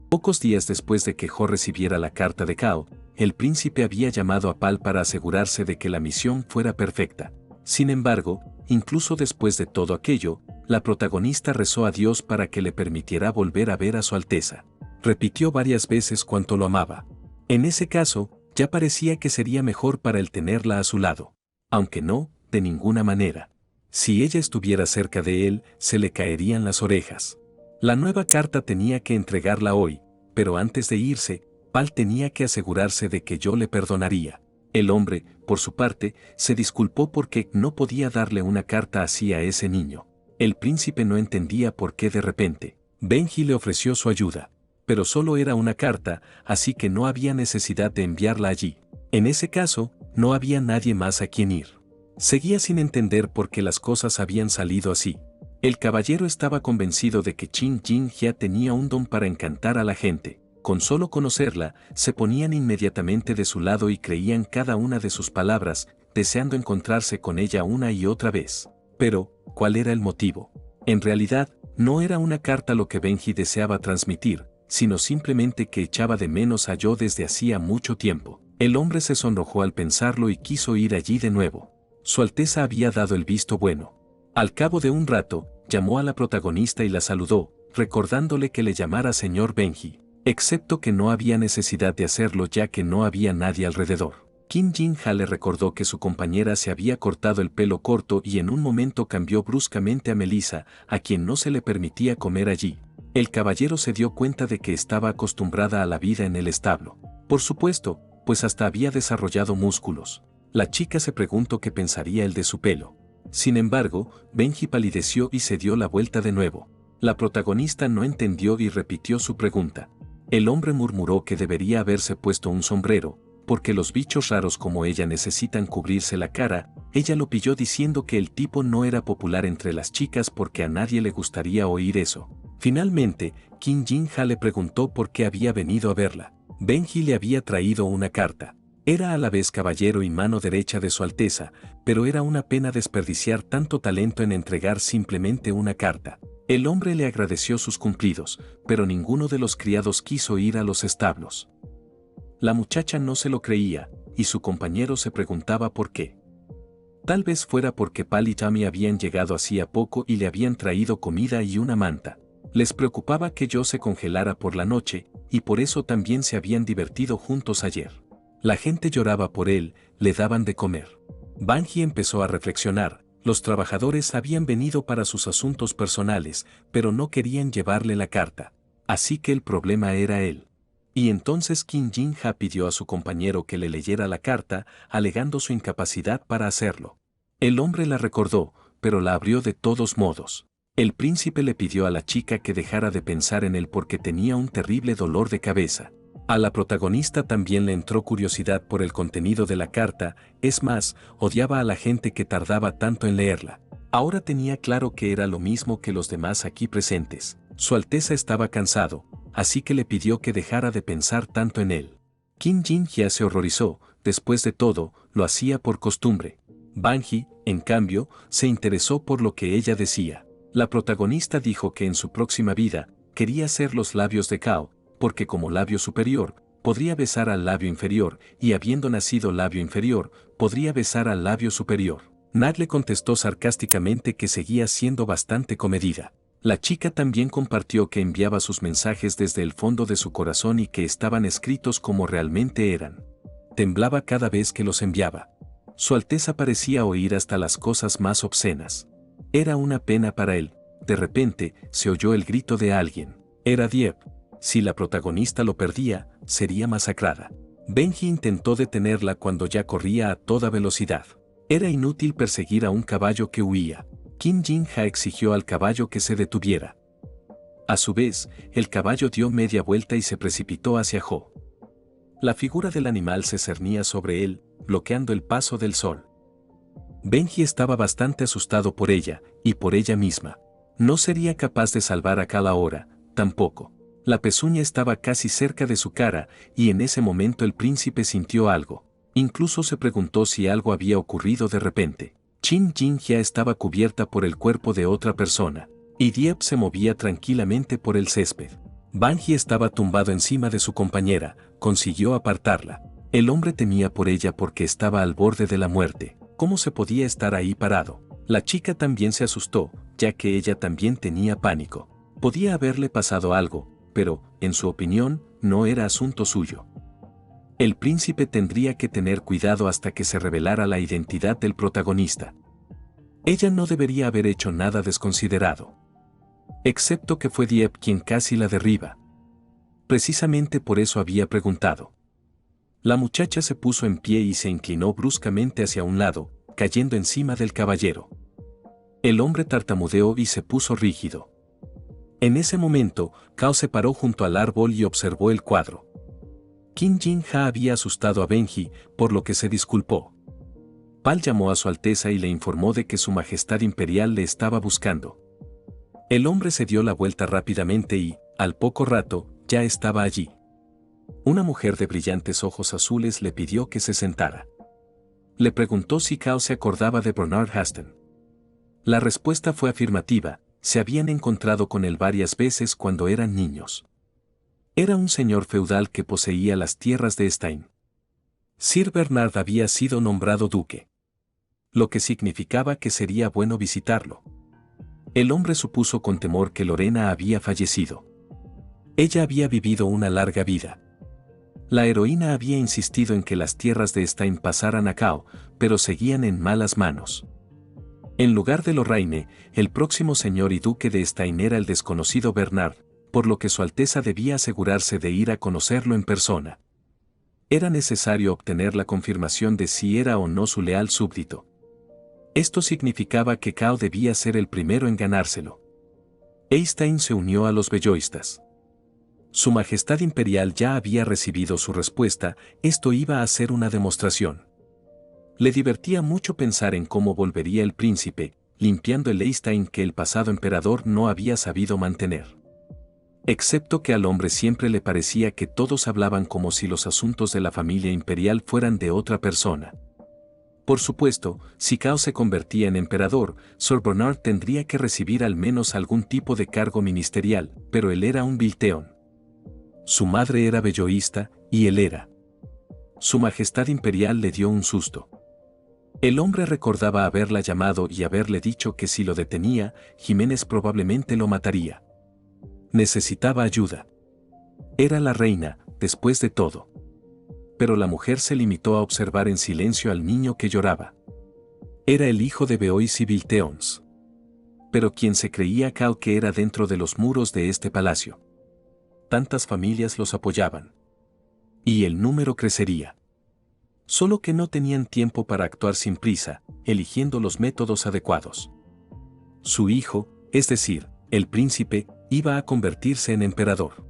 Pocos días después de que Jo recibiera la carta de Kao, el príncipe había llamado a Pal para asegurarse de que la misión fuera perfecta. Sin embargo, incluso después de todo aquello, la protagonista rezó a Dios para que le permitiera volver a ver a Su Alteza. Repitió varias veces cuánto lo amaba. En ese caso, ya parecía que sería mejor para él tenerla a su lado. Aunque no, de ninguna manera. Si ella estuviera cerca de él, se le caerían las orejas. La nueva carta tenía que entregarla hoy, pero antes de irse, Pal tenía que asegurarse de que Yo le perdonaría. El hombre, por su parte, se disculpó porque no podía darle una carta así a ese niño. El príncipe no entendía por qué de repente. Benji le ofreció su ayuda, pero solo era una carta, así que no había necesidad de enviarla allí. En ese caso, no había nadie más a quien ir. Seguía sin entender por qué las cosas habían salido así. El caballero estaba convencido de que Kim Jin-ha tenía un don para encantar a la gente. Con solo conocerla, se ponían inmediatamente de su lado y creían cada una de sus palabras, deseando encontrarse con ella una y otra vez. Pero, ¿cuál era el motivo? En realidad, no era una carta lo que Benji deseaba transmitir, sino simplemente que echaba de menos a Yo desde hacía mucho tiempo. El hombre se sonrojó al pensarlo y quiso ir allí de nuevo. Su Alteza había dado el visto bueno. Al cabo de un rato, llamó a la protagonista y la saludó, recordándole que le llamara señor Benji, excepto que no había necesidad de hacerlo ya que no había nadie alrededor. Kim Jin-ha le recordó que su compañera se había cortado el pelo corto y en un momento cambió bruscamente a Melissa, a quien no se le permitía comer allí. El caballero se dio cuenta de que estaba acostumbrada a la vida en el establo. Por supuesto, pues hasta había desarrollado músculos. La chica se preguntó qué pensaría él de su pelo. Sin embargo, Benji palideció y se dio la vuelta de nuevo. La protagonista no entendió y repitió su pregunta. El hombre murmuró que debería haberse puesto un sombrero, porque los bichos raros como ella necesitan cubrirse la cara. Ella lo pilló diciendo que el tipo no era popular entre las chicas porque a nadie le gustaría oír eso. Finalmente, Kim Jin-ha le preguntó por qué había venido a verla. Benji le había traído una carta. Era a la vez caballero y mano derecha de Su Alteza, pero era una pena desperdiciar tanto talento en entregar simplemente una carta. El hombre le agradeció sus cumplidos, pero ninguno de los criados quiso ir a los establos. La muchacha no se lo creía, y su compañero se preguntaba por qué. Tal vez fuera porque Pal y Tammy habían llegado hacía poco y le habían traído comida y una manta. Les preocupaba que Yo se congelara por la noche, y por eso también se habían divertido juntos ayer. La gente lloraba por él, le daban de comer. Banji empezó a reflexionar, los trabajadores habían venido para sus asuntos personales, pero no querían llevarle la carta. Así que el problema era él. Y entonces Kim Jin-ha pidió a su compañero que le leyera la carta, alegando su incapacidad para hacerlo. El hombre la recordó, pero la abrió de todos modos. El príncipe le pidió a la chica que dejara de pensar en él porque tenía un terrible dolor de cabeza. A la protagonista también le entró curiosidad por el contenido de la carta, es más, odiaba a la gente que tardaba tanto en leerla. Ahora tenía claro que era lo mismo que los demás aquí presentes. Su Alteza estaba cansado, así que le pidió que dejara de pensar tanto en él. Kim Jin-ha se horrorizó, después de todo, lo hacía por costumbre. Banji, en cambio, se interesó por lo que ella decía. La protagonista dijo que en su próxima vida, quería ser los labios de Kao, porque como labio superior, podría besar al labio inferior, y habiendo nacido labio inferior, podría besar al labio superior. Nat le contestó sarcásticamente que seguía siendo bastante comedida. La chica también compartió que enviaba sus mensajes desde el fondo de su corazón y que estaban escritos como realmente eran. Temblaba cada vez que los enviaba. Su Alteza parecía oír hasta las cosas más obscenas. Era una pena para él. De repente, se oyó el grito de alguien. Era Dieppe. Si la protagonista lo perdía, sería masacrada. Benji intentó detenerla cuando ya corría a toda velocidad. Era inútil perseguir a un caballo que huía. Kim Jin-ha exigió al caballo que se detuviera. A su vez, el caballo dio media vuelta y se precipitó hacia Jo. La figura del animal se cernía sobre él, bloqueando el paso del sol. Benji estaba bastante asustado por ella, y por ella misma. No sería capaz de salvar a Cal ahora, tampoco. La pezuña estaba casi cerca de su cara, y en ese momento el príncipe sintió algo. Incluso se preguntó si algo había ocurrido de repente. Kim Jin-ha estaba cubierta por el cuerpo de otra persona, y Dieppe se movía tranquilamente por el césped. Benji estaba tumbado encima de su compañera, consiguió apartarla. El hombre temía por ella porque estaba al borde de la muerte. ¿Cómo se podía estar ahí parado? La chica también se asustó, ya que ella también tenía pánico. Podía haberle pasado algo, pero, en su opinión, no era asunto suyo. El príncipe tendría que tener cuidado hasta que se revelara la identidad del protagonista. Ella no debería haber hecho nada desconsiderado. Excepto que fue Dieppe quien casi la derriba. Precisamente por eso había preguntado. La muchacha se puso en pie y se inclinó bruscamente hacia un lado, cayendo encima del caballero. El hombre tartamudeó y se puso rígido. En ese momento, Kao se paró junto al árbol y observó el cuadro. Kim Jin-ha había asustado a Benji, por lo que se disculpó. Pal llamó a su Alteza y le informó de que su Majestad Imperial le estaba buscando. El hombre se dio la vuelta rápidamente y, al poco rato, ya estaba allí. Una mujer de brillantes ojos azules le pidió que se sentara. Le preguntó si Kao se acordaba de Bernard Haston. La respuesta fue afirmativa, se habían encontrado con él varias veces cuando eran niños. Era un señor feudal que poseía las tierras de Stein. Sir Bernard había sido nombrado duque, lo que significaba que sería bueno visitarlo. El hombre supuso con temor que Lorena había fallecido. Ella había vivido una larga vida. La heroína había insistido en que las tierras de Stein pasaran a Kao, pero seguían en malas manos. En lugar de Lorraine, el próximo señor y duque de Stein era el desconocido Bernard, por lo que su Alteza debía asegurarse de ir a conocerlo en persona. Era necesario obtener la confirmación de si era o no su leal súbdito. Esto significaba que Kao debía ser el primero en ganárselo. Eystein se unió a los belloistas. Su Majestad Imperial ya había recibido su respuesta, esto iba a ser una demostración. Le divertía mucho pensar en cómo volvería el príncipe, limpiando el Eystein que el pasado emperador no había sabido mantener. Excepto que al hombre siempre le parecía que todos hablaban como si los asuntos de la familia imperial fueran de otra persona. Por supuesto, si Kao se convertía en emperador, Sir Bernard tendría que recibir al menos algún tipo de cargo ministerial, pero él era un Vilteón. Su madre era belloísta, y él era. Su Majestad Imperial le dio un susto. El hombre recordaba haberla llamado y haberle dicho que si lo detenía, Jiménez probablemente lo mataría. Necesitaba ayuda. Era la reina, después de todo. Pero la mujer se limitó a observar en silencio al niño que lloraba. Era el hijo de Beois y Vilteons. Pero ¿quién se creía Kao que era dentro de los muros de este palacio? Tantas familias los apoyaban. Y el número crecería. Solo que no tenían tiempo para actuar sin prisa, eligiendo los métodos adecuados. Su hijo, es decir, el príncipe, iba a convertirse en emperador.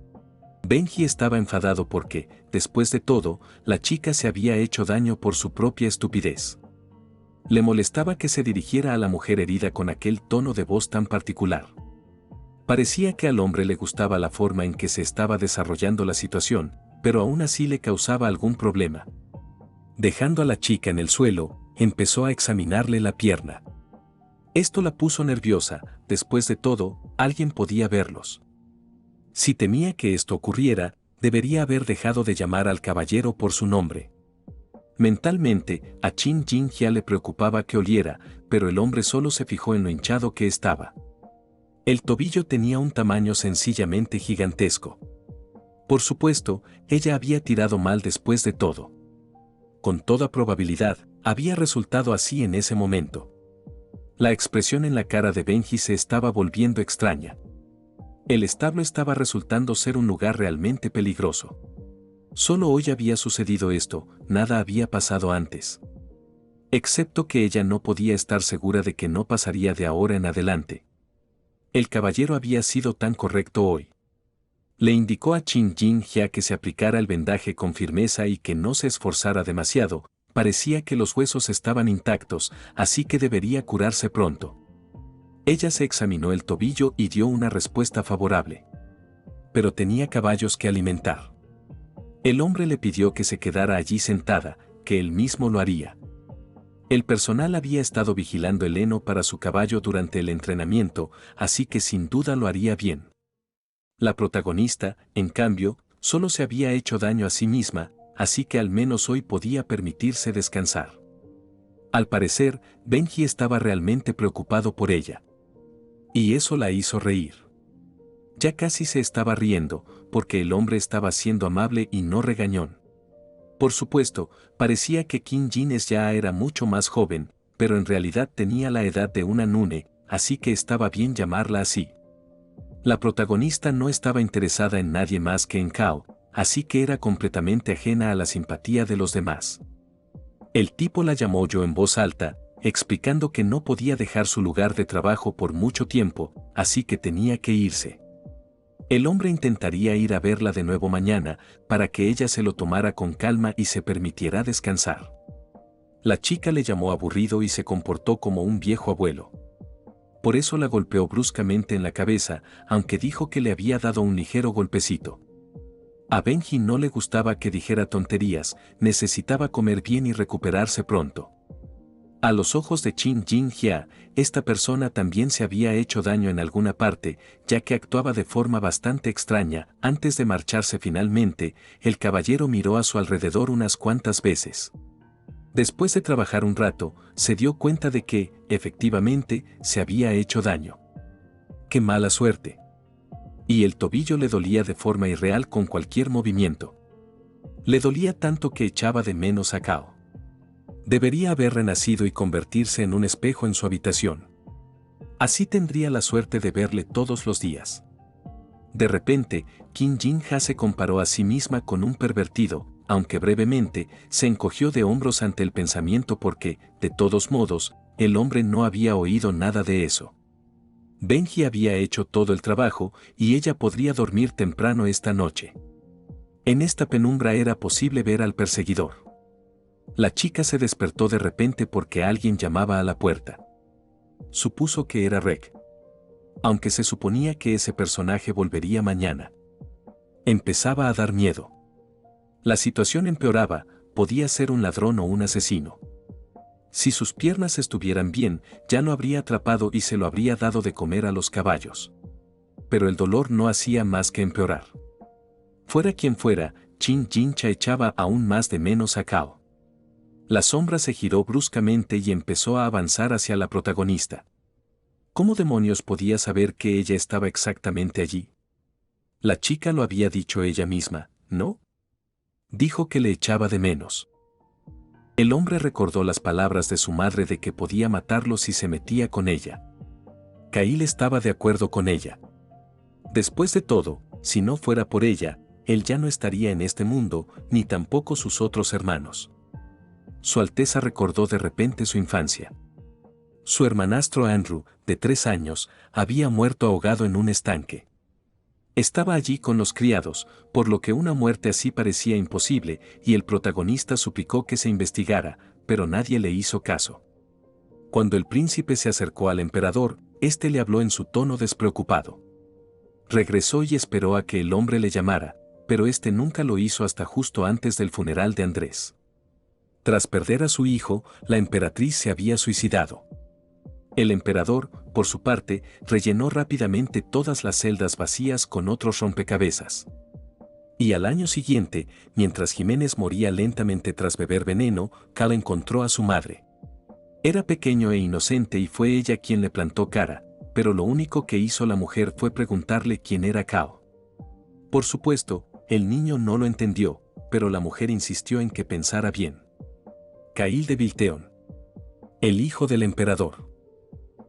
Benji estaba enfadado porque, después de todo, la chica se había hecho daño por su propia estupidez. Le molestaba que se dirigiera a la mujer herida con aquel tono de voz tan particular. Parecía que al hombre le gustaba la forma en que se estaba desarrollando la situación, pero aún así le causaba algún problema. Dejando a la chica en el suelo, empezó a examinarle la pierna. Esto la puso nerviosa, después de todo, alguien podía verlos. Si temía que esto ocurriera, debería haber dejado de llamar al caballero por su nombre. Mentalmente, a Qin Jinhua le preocupaba que oliera, pero el hombre solo se fijó en lo hinchado que estaba. El tobillo tenía un tamaño sencillamente gigantesco. Por supuesto, ella había tirado mal después de todo. Con toda probabilidad, había resultado así en ese momento. La expresión en la cara de Benji se estaba volviendo extraña. El establo estaba resultando ser un lugar realmente peligroso. Solo hoy había sucedido esto, nada había pasado antes. Excepto que ella no podía estar segura de que no pasaría de ahora en adelante. El caballero había sido tan correcto hoy. Le indicó a Qin Jinhua que se aplicara el vendaje con firmeza y que no se esforzara demasiado, parecía que los huesos estaban intactos, así que debería curarse pronto. Ella se examinó el tobillo y dio una respuesta favorable. Pero tenía caballos que alimentar. El hombre le pidió que se quedara allí sentada, que él mismo lo haría. El personal había estado vigilando el heno para su caballo durante el entrenamiento, así que sin duda lo haría bien. La protagonista, en cambio, solo se había hecho daño a sí misma, así que al menos hoy podía permitirse descansar. Al parecer, Benji estaba realmente preocupado por ella. Y eso la hizo reír. Ya casi se estaba riendo, porque el hombre estaba siendo amable y no regañón. Por supuesto, parecía que Qin Jinhua ya era mucho más joven, pero en realidad tenía la edad de una nune, así que estaba bien llamarla así. La protagonista no estaba interesada en nadie más que en Cao, así que era completamente ajena a la simpatía de los demás. El tipo la llamó yo en voz alta, explicando que no podía dejar su lugar de trabajo por mucho tiempo, así que tenía que irse. El hombre intentaría ir a verla de nuevo mañana, para que ella se lo tomara con calma y se permitiera descansar. La chica le llamó aburrido y se comportó como un viejo abuelo. Por eso la golpeó bruscamente en la cabeza, aunque dijo que le había dado un ligero golpecito. A Benji no le gustaba que dijera tonterías, necesitaba comer bien y recuperarse pronto. A los ojos de Qin Jinhua, esta persona también se había hecho daño en alguna parte, ya que actuaba de forma bastante extraña. Antes de marcharse finalmente, el caballero miró a su alrededor unas cuantas veces. Después de trabajar un rato, se dio cuenta de que, efectivamente, se había hecho daño. ¡Qué mala suerte! Y el tobillo le dolía de forma irreal con cualquier movimiento. Le dolía tanto que echaba de menos a Cao. Debería haber renacido y convertirse en un espejo en su habitación. Así tendría la suerte de verle todos los días. De repente, Qin Jinhua se comparó a sí misma con un pervertido, aunque brevemente, se encogió de hombros ante el pensamiento porque, de todos modos, el hombre no había oído nada de eso. Benji había hecho todo el trabajo y ella podría dormir temprano esta noche. En esta penumbra era posible ver al perseguidor. La chica se despertó de repente porque alguien llamaba a la puerta. Supuso que era Rek. Aunque se suponía que ese personaje volvería mañana. Empezaba a dar miedo. La situación empeoraba, podía ser un ladrón o un asesino. Si sus piernas estuvieran bien, ya no habría atrapado y se lo habría dado de comer a los caballos. Pero el dolor no hacía más que empeorar. Fuera quien fuera, Qin Jinhua echaba aún más de menos a Cao. La sombra se giró bruscamente y empezó a avanzar hacia la protagonista. ¿Cómo demonios podía saber que ella estaba exactamente allí? La chica lo había dicho ella misma, ¿no? Dijo que le echaba de menos. El hombre recordó las palabras de su madre de que podía matarlo si se metía con ella. Kail estaba de acuerdo con ella. Después de todo, si no fuera por ella, él ya no estaría en este mundo, ni tampoco sus otros hermanos. Su Alteza recordó de repente su infancia. Su hermanastro Andrew, de 3 años, había muerto ahogado en un estanque. Estaba allí con los criados, por lo que una muerte así parecía imposible, y el protagonista suplicó que se investigara, pero nadie le hizo caso. Cuando el príncipe se acercó al emperador, éste le habló en su tono despreocupado. Regresó y esperó a que el hombre le llamara, pero éste nunca lo hizo hasta justo antes del funeral de Andrés. Tras perder a su hijo, la emperatriz se había suicidado. El emperador, por su parte, rellenó rápidamente todas las celdas vacías con otros rompecabezas. Y al año siguiente, mientras Jiménez moría lentamente tras beber veneno, Cao encontró a su madre. Era pequeño e inocente y fue ella quien le plantó cara, pero lo único que hizo la mujer fue preguntarle quién era Cao. Por supuesto, el niño no lo entendió, pero la mujer insistió en que pensara bien. Cail de Vilteon. El hijo del emperador.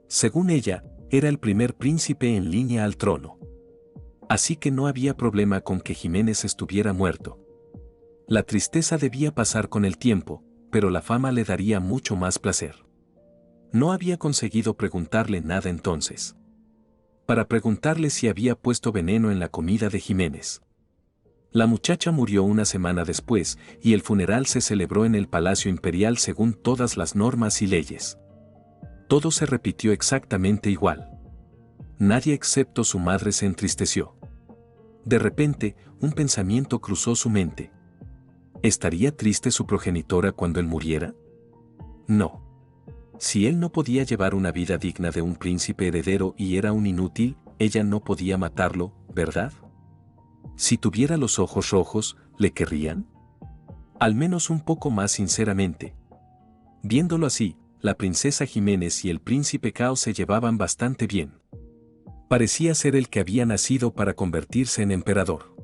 Según ella, era el primer príncipe en línea al trono. Así que no había problema con que Jiménez estuviera muerto. La tristeza debía pasar con el tiempo, pero la fama le daría mucho más placer. No había conseguido preguntarle nada entonces. Para preguntarle si había puesto veneno en la comida de Jiménez. La muchacha murió una semana después y el funeral se celebró en el Palacio Imperial según todas las normas y leyes. Todo se repitió exactamente igual. Nadie excepto su madre se entristeció. De repente, un pensamiento cruzó su mente. ¿Estaría triste su progenitora cuando él muriera? No. Si él no podía llevar una vida digna de un príncipe heredero y era un inútil, ella no podía matarlo, ¿verdad? Si tuviera los ojos rojos, ¿le querrían? Al menos un poco más sinceramente. Viéndolo así, la princesa Jiménez y el príncipe Cao se llevaban bastante bien. Parecía ser el que había nacido para convertirse en emperador.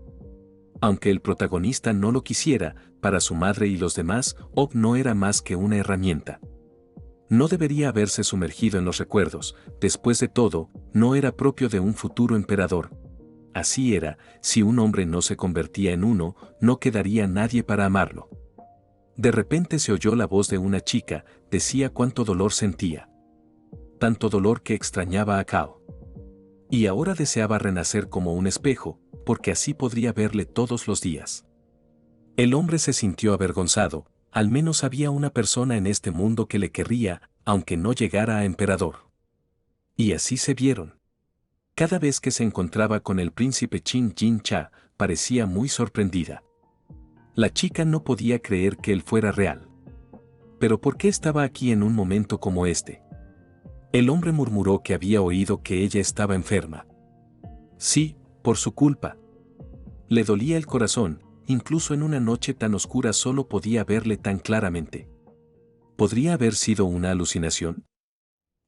Aunque el protagonista no lo quisiera, para su madre y los demás, Og no era más que una herramienta. No debería haberse sumergido en los recuerdos, después de todo, no era propio de un futuro emperador. Así era, si un hombre no se convertía en uno, no quedaría nadie para amarlo. De repente se oyó la voz de una chica, decía cuánto dolor sentía. Tanto dolor que extrañaba a Cao. Y ahora deseaba renacer como un espejo, porque así podría verle todos los días. El hombre se sintió avergonzado, al menos había una persona en este mundo que le querría, aunque no llegara a emperador. Y así se vieron. Cada vez que se encontraba con el príncipe Qin Jin Cha, parecía muy sorprendida. La chica no podía creer que él fuera real. ¿Pero por qué estaba aquí en un momento como este? El hombre murmuró que había oído que ella estaba enferma. Sí, por su culpa. Le dolía el corazón, incluso en una noche tan oscura solo podía verle tan claramente. ¿Podría haber sido una alucinación?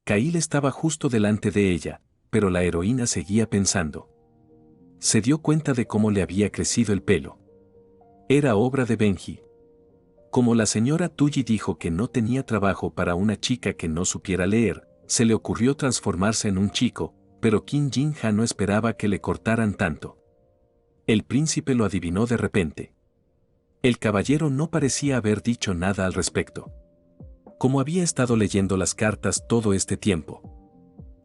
Cail estaba justo delante de ella, pero la heroína seguía pensando. Se dio cuenta de cómo le había crecido el pelo. Era obra de Benji. Como la señora Tully dijo que no tenía trabajo para una chica que no supiera leer, se le ocurrió transformarse en un chico, pero Qin Jin Ha no esperaba que le cortaran tanto. El príncipe lo adivinó de repente. El caballero no parecía haber dicho nada al respecto. Como había estado leyendo las cartas todo este tiempo.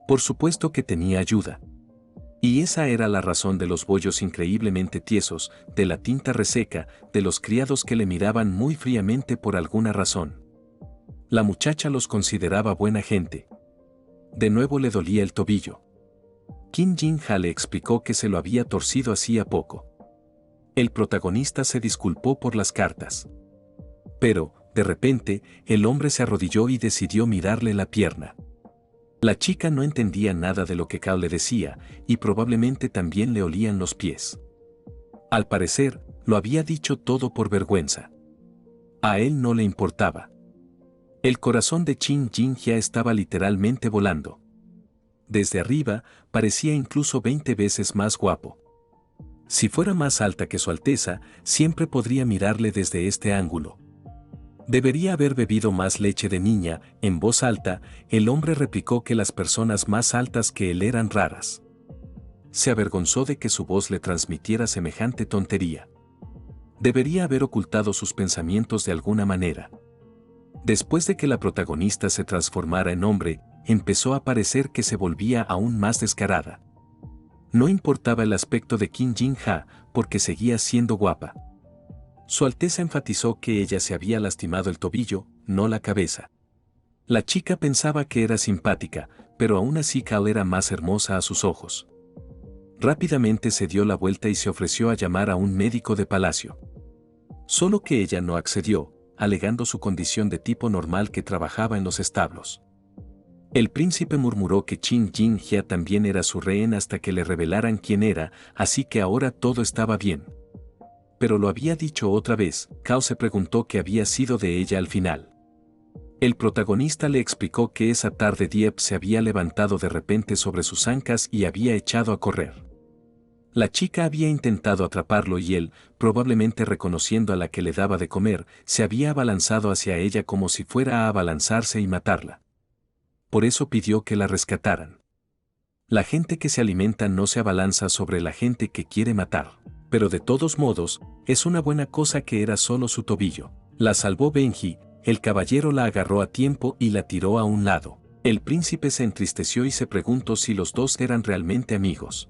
Por supuesto que tenía ayuda. Y esa era la razón de los bollos increíblemente tiesos, de la tinta reseca, de los criados que le miraban muy fríamente por alguna razón. La muchacha los consideraba buena gente. De nuevo le dolía el tobillo. Qin Jin Ha le explicó que se lo había torcido hacía poco. El protagonista se disculpó por las cartas. Pero, de repente, el hombre se arrodilló y decidió mirarle la pierna. La chica no entendía nada de lo que Cao le decía, y probablemente también le olían los pies. Al parecer, lo había dicho todo por vergüenza. A él no le importaba. El corazón de Qin Jin Ya estaba literalmente volando. Desde arriba, parecía incluso 20 veces más guapo. Si fuera más alta que su Alteza, siempre podría mirarle desde este ángulo. Debería haber bebido más leche de niña, en voz alta, el hombre replicó que las personas más altas que él eran raras. Se avergonzó de que su voz le transmitiera semejante tontería. Debería haber ocultado sus pensamientos de alguna manera. Después de que la protagonista se transformara en hombre, empezó a parecer que se volvía aún más descarada. No importaba el aspecto de Qin Jin Ha, porque seguía siendo guapa. Su Alteza enfatizó que ella se había lastimado el tobillo, no la cabeza. La chica pensaba que era simpática, pero aún así Cao era más hermosa a sus ojos. Rápidamente se dio la vuelta y se ofreció a llamar a un médico de palacio. Solo que ella no accedió, alegando su condición de tipo normal que trabajaba en los establos. El príncipe murmuró que Qin Jin Ya también era su rehén hasta que le revelaran quién era, así que ahora todo estaba bien. pero lo había dicho otra vez. Cao se preguntó qué había sido de ella al final. El protagonista le explicó que esa tarde Dieppe se había levantado de repente sobre sus ancas y había echado a correr. La chica había intentado atraparlo y él, probablemente reconociendo a la que le daba de comer, se había abalanzado hacia ella como si fuera a abalanzarse y matarla. Por eso pidió que la rescataran. La gente que se alimenta no se abalanza sobre la gente que quiere matar. Pero de todos modos, es una buena cosa que era solo su tobillo. La salvó Benji, el caballero la agarró a tiempo y la tiró a un lado. El príncipe se entristeció y se preguntó si los dos eran realmente amigos.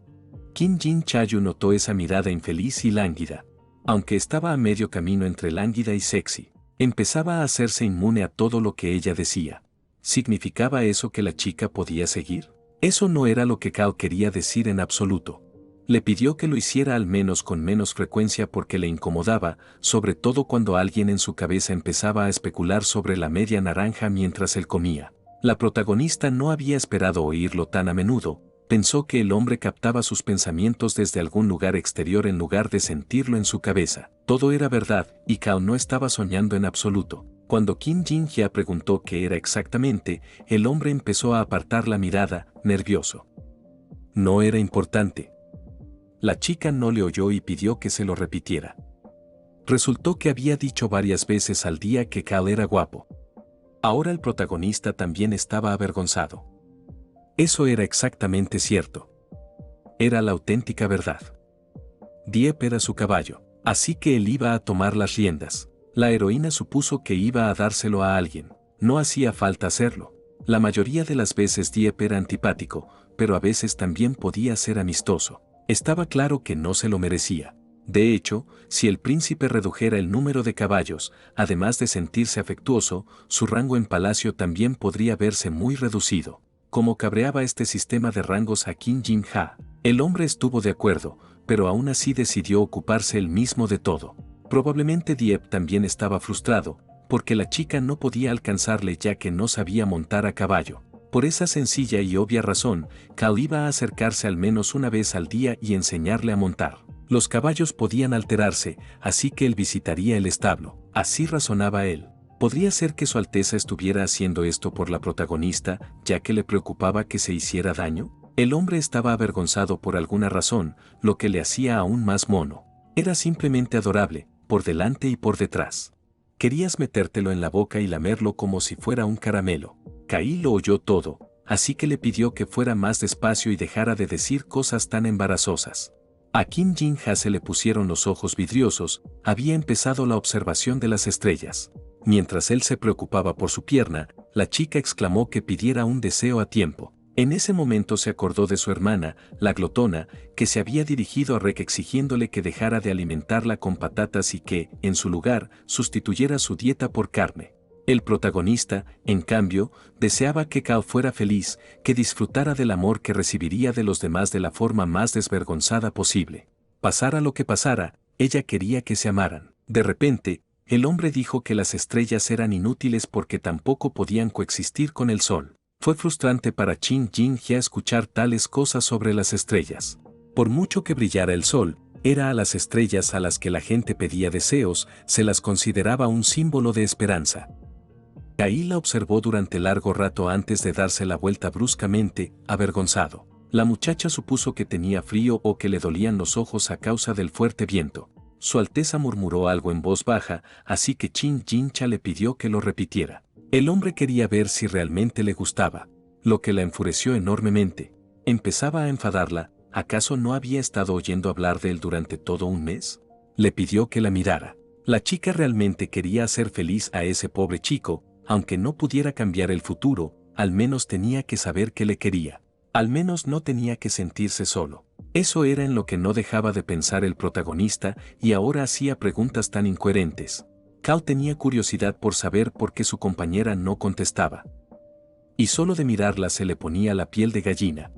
Kim Jin Chayu notó esa mirada infeliz y lánguida. Aunque estaba a medio camino entre lánguida y sexy, empezaba a hacerse inmune a todo lo que ella decía. ¿Significaba eso que la chica podía seguir? Eso no era lo que Cao quería decir en absoluto. Le pidió que lo hiciera al menos con menos frecuencia porque le incomodaba, sobre todo cuando alguien en su cabeza empezaba a especular sobre la media naranja mientras él comía. La protagonista no había esperado oírlo tan a menudo, pensó que el hombre captaba sus pensamientos desde algún lugar exterior en lugar de sentirlo en su cabeza. Todo era verdad, y Cao no estaba soñando en absoluto. Cuando Kim Jin-hya preguntó qué era exactamente, el hombre empezó a apartar la mirada, nervioso. No era importante. La chica no le oyó y pidió que se lo repitiera. Resultó que había dicho varias veces al día que Cal era guapo. Ahora el protagonista también estaba avergonzado. Eso era exactamente cierto. Era la auténtica verdad. Dieppe era su caballo, así que él iba a tomar las riendas. La heroína supuso que iba a dárselo a alguien. No hacía falta hacerlo. La mayoría de las veces Dieppe era antipático, pero a veces también podía ser amistoso. Estaba claro que no se lo merecía. De hecho, si el príncipe redujera el número de caballos, además de sentirse afectuoso, su rango en palacio también podría verse muy reducido. Como cabreaba este sistema de rangos a Kim Jin-ha, el hombre estuvo de acuerdo, pero aún así decidió ocuparse él mismo de todo. Probablemente Dieppe también estaba frustrado, porque la chica no podía alcanzarle ya que no sabía montar a caballo. Por esa sencilla y obvia razón, Cal iba a acercarse al menos una vez al día y enseñarle a montar. Los caballos podían alterarse, así que él visitaría el establo. Así razonaba él. ¿Podría ser que Su Alteza estuviera haciendo esto por la protagonista, ya que le preocupaba que se hiciera daño? El hombre estaba avergonzado por alguna razón, lo que le hacía aún más mono. Era simplemente adorable, por delante y por detrás. Querías metértelo en la boca y lamerlo como si fuera un caramelo. Kai lo oyó todo, así que le pidió que fuera más despacio y dejara de decir cosas tan embarazosas. A Kim Jin-ha se le pusieron los ojos vidriosos, había empezado la observación de las estrellas. Mientras él se preocupaba por su pierna, la chica exclamó que pidiera un deseo a tiempo. En ese momento se acordó de su hermana, la glotona, que se había dirigido a Rek exigiéndole que dejara de alimentarla con patatas y que, en su lugar, sustituyera su dieta por carne. El protagonista, en cambio, deseaba que Cao fuera feliz, que disfrutara del amor que recibiría de los demás de la forma más desvergonzada posible. Pasara lo que pasara, ella quería que se amaran. De repente, el hombre dijo que las estrellas eran inútiles porque tampoco podían coexistir con el sol. Fue frustrante para Kim Jin-hya escuchar tales cosas sobre las estrellas. Por mucho que brillara el sol, era a las estrellas a las que la gente pedía deseos, se las consideraba un símbolo de esperanza. Kai la observó durante largo rato antes de darse la vuelta bruscamente, avergonzado. La muchacha supuso que tenía frío o que le dolían los ojos a causa del fuerte viento. Su Alteza murmuró algo en voz baja, así que Kim Jin-cha le pidió que lo repitiera. El hombre quería ver si realmente le gustaba, lo que la enfureció enormemente. Empezaba a enfadarla, ¿acaso no había estado oyendo hablar de él durante todo un mes? Le pidió que la mirara. La chica realmente quería hacer feliz a ese pobre chico, aunque no pudiera cambiar el futuro, al menos tenía que saber que le quería. Al menos no tenía que sentirse solo. Eso era en lo que no dejaba de pensar el protagonista y ahora hacía preguntas tan incoherentes. Cal tenía curiosidad por saber por qué su compañera no contestaba. Y solo de mirarla se le ponía la piel de gallina.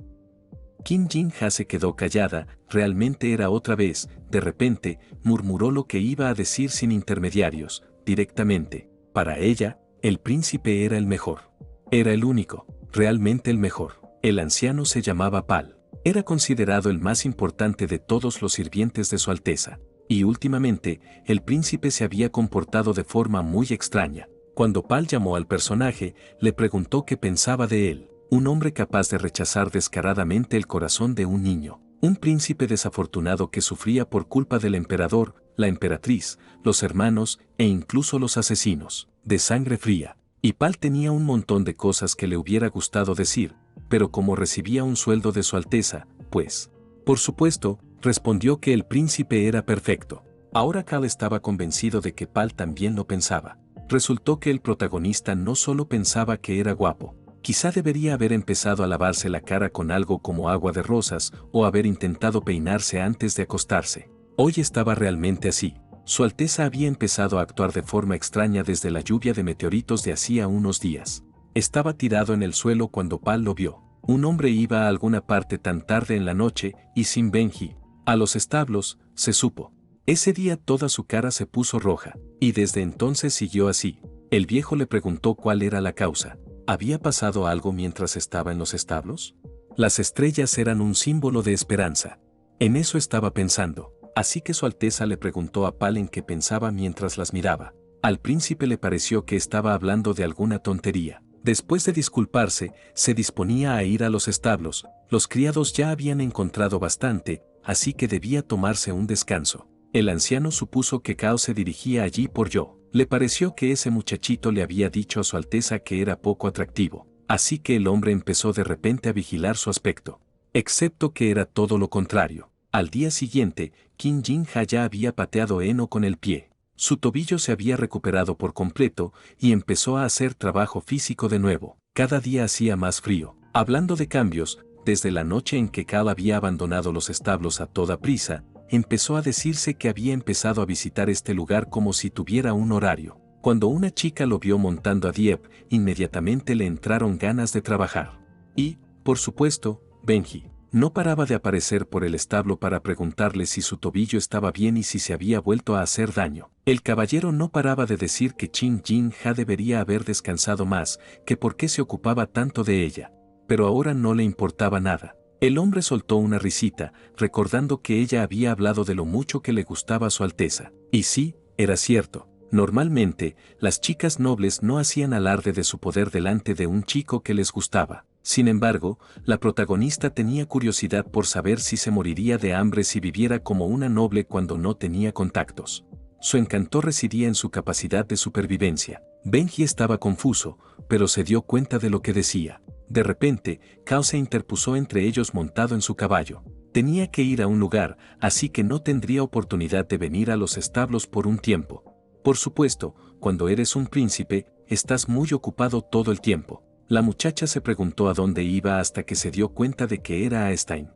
Kim Jin-ha se quedó callada, realmente era otra vez, de repente, murmuró lo que iba a decir sin intermediarios, directamente. Para ella, el príncipe era el mejor. Era el único, realmente el mejor. El anciano se llamaba Pal. Era considerado el más importante de todos los sirvientes de Su Alteza. y últimamente, el príncipe se había comportado de forma muy extraña. Cuando Pal llamó al personaje, le preguntó qué pensaba de él, un hombre capaz de rechazar descaradamente el corazón de un niño, un príncipe desafortunado que sufría por culpa del emperador, la emperatriz, los hermanos e incluso los asesinos, de sangre fría. Y Pal tenía un montón de cosas que le hubiera gustado decir, pero como recibía un sueldo de Su Alteza, pues, por supuesto, respondió que el príncipe era perfecto. Ahora Cal estaba convencido de que Pal también lo pensaba. Resultó que el protagonista no solo pensaba que era guapo, quizá debería haber empezado a lavarse la cara con algo como agua de rosas o haber intentado peinarse antes de acostarse. Hoy estaba realmente así. Su Alteza había empezado a actuar de forma extraña desde la lluvia de meteoritos de hacía unos días. Estaba tirado en el suelo cuando Pal lo vio. Un hombre iba a alguna parte tan tarde en la noche y sin Benji. A los establos, se supo. Ese día toda su cara se puso roja, y desde entonces siguió así. El viejo le preguntó cuál era la causa. ¿Había pasado algo mientras estaba en los establos? Las estrellas eran un símbolo de esperanza. En eso estaba pensando. Así que Su Alteza le preguntó a Pal en qué pensaba mientras las miraba. Al príncipe le pareció que estaba hablando de alguna tontería. Después de disculparse, se disponía a ir a los establos. Los criados ya habían encontrado bastante, así que debía tomarse un descanso. El anciano supuso que Cao se dirigía allí por yo. Le pareció que ese muchachito le había dicho a Su Alteza que era poco atractivo, así que el hombre empezó de repente a vigilar su aspecto. Excepto que era todo lo contrario. Al día siguiente, Qin Jinja ya había pateado heno con el pie. Su tobillo se había recuperado por completo y empezó a hacer trabajo físico de nuevo. Cada día hacía más frío. Hablando de cambios, desde la noche en que Cal había abandonado los establos a toda prisa, empezó a decirse que había empezado a visitar este lugar como si tuviera un horario. Cuando una chica lo vio montando a Dieppe, inmediatamente le entraron ganas de trabajar. Y, por supuesto, Benji no paraba de aparecer por el establo para preguntarle si su tobillo estaba bien y si se había vuelto a hacer daño. El caballero no paraba de decir que Qin Jinja debería haber descansado más, que por qué se ocupaba tanto de ella. Pero ahora no le importaba nada. El hombre soltó una risita, recordando que ella había hablado de lo mucho que le gustaba a Su Alteza. Y sí, era cierto. Normalmente, las chicas nobles no hacían alarde de su poder delante de un chico que les gustaba. Sin embargo, la protagonista tenía curiosidad por saber si se moriría de hambre si viviera como una noble cuando no tenía contactos. Su encanto residía en su capacidad de supervivencia. Benji estaba confuso, pero se dio cuenta de lo que decía. De repente, Cao se interpuso entre ellos montado en su caballo. Tenía que ir a un lugar, así que no tendría oportunidad de venir a los establos por un tiempo. Por supuesto, cuando eres un príncipe, estás muy ocupado todo el tiempo. La muchacha se preguntó a dónde iba hasta que se dio cuenta de que era a Stein.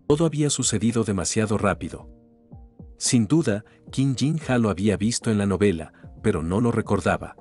Todo había sucedido demasiado rápido. Sin duda, Qin Jinja lo había visto en la novela, pero no lo recordaba.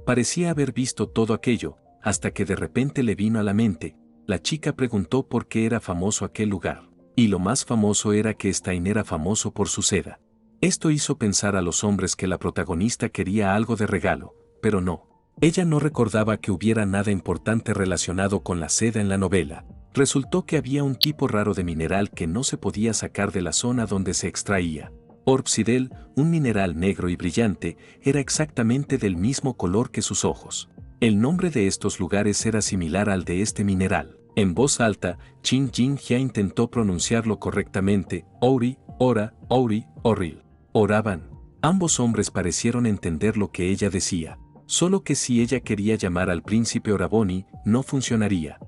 Parecía haber visto todo aquello, hasta que de repente le vino a la mente. La chica preguntó por qué era famoso aquel lugar. Y lo más famoso era que Stein era famoso por su seda. Esto hizo pensar a los hombres que la protagonista quería algo de regalo, pero no. Ella no recordaba que hubiera nada importante relacionado con la seda en la novela. Resultó que había un tipo raro de mineral que no se podía sacar de la zona donde se extraía. Orpsidel, un mineral negro y brillante, era exactamente del mismo color que sus ojos. El nombre de estos lugares era similar al de este mineral. En voz alta, Qin Jinja intentó pronunciarlo correctamente: Ouri, Ora, Ouri, Oril. Oraban. Ambos hombres parecieron entender lo que ella decía. Solo que si ella quería llamar al príncipe Oraboni, no funcionaría.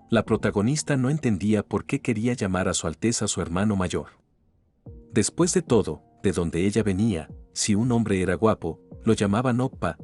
La protagonista no entendía por qué quería llamar a Su Alteza su hermano mayor. Después de todo, de donde ella venía, si un hombre era guapo, lo llamaban Oppa.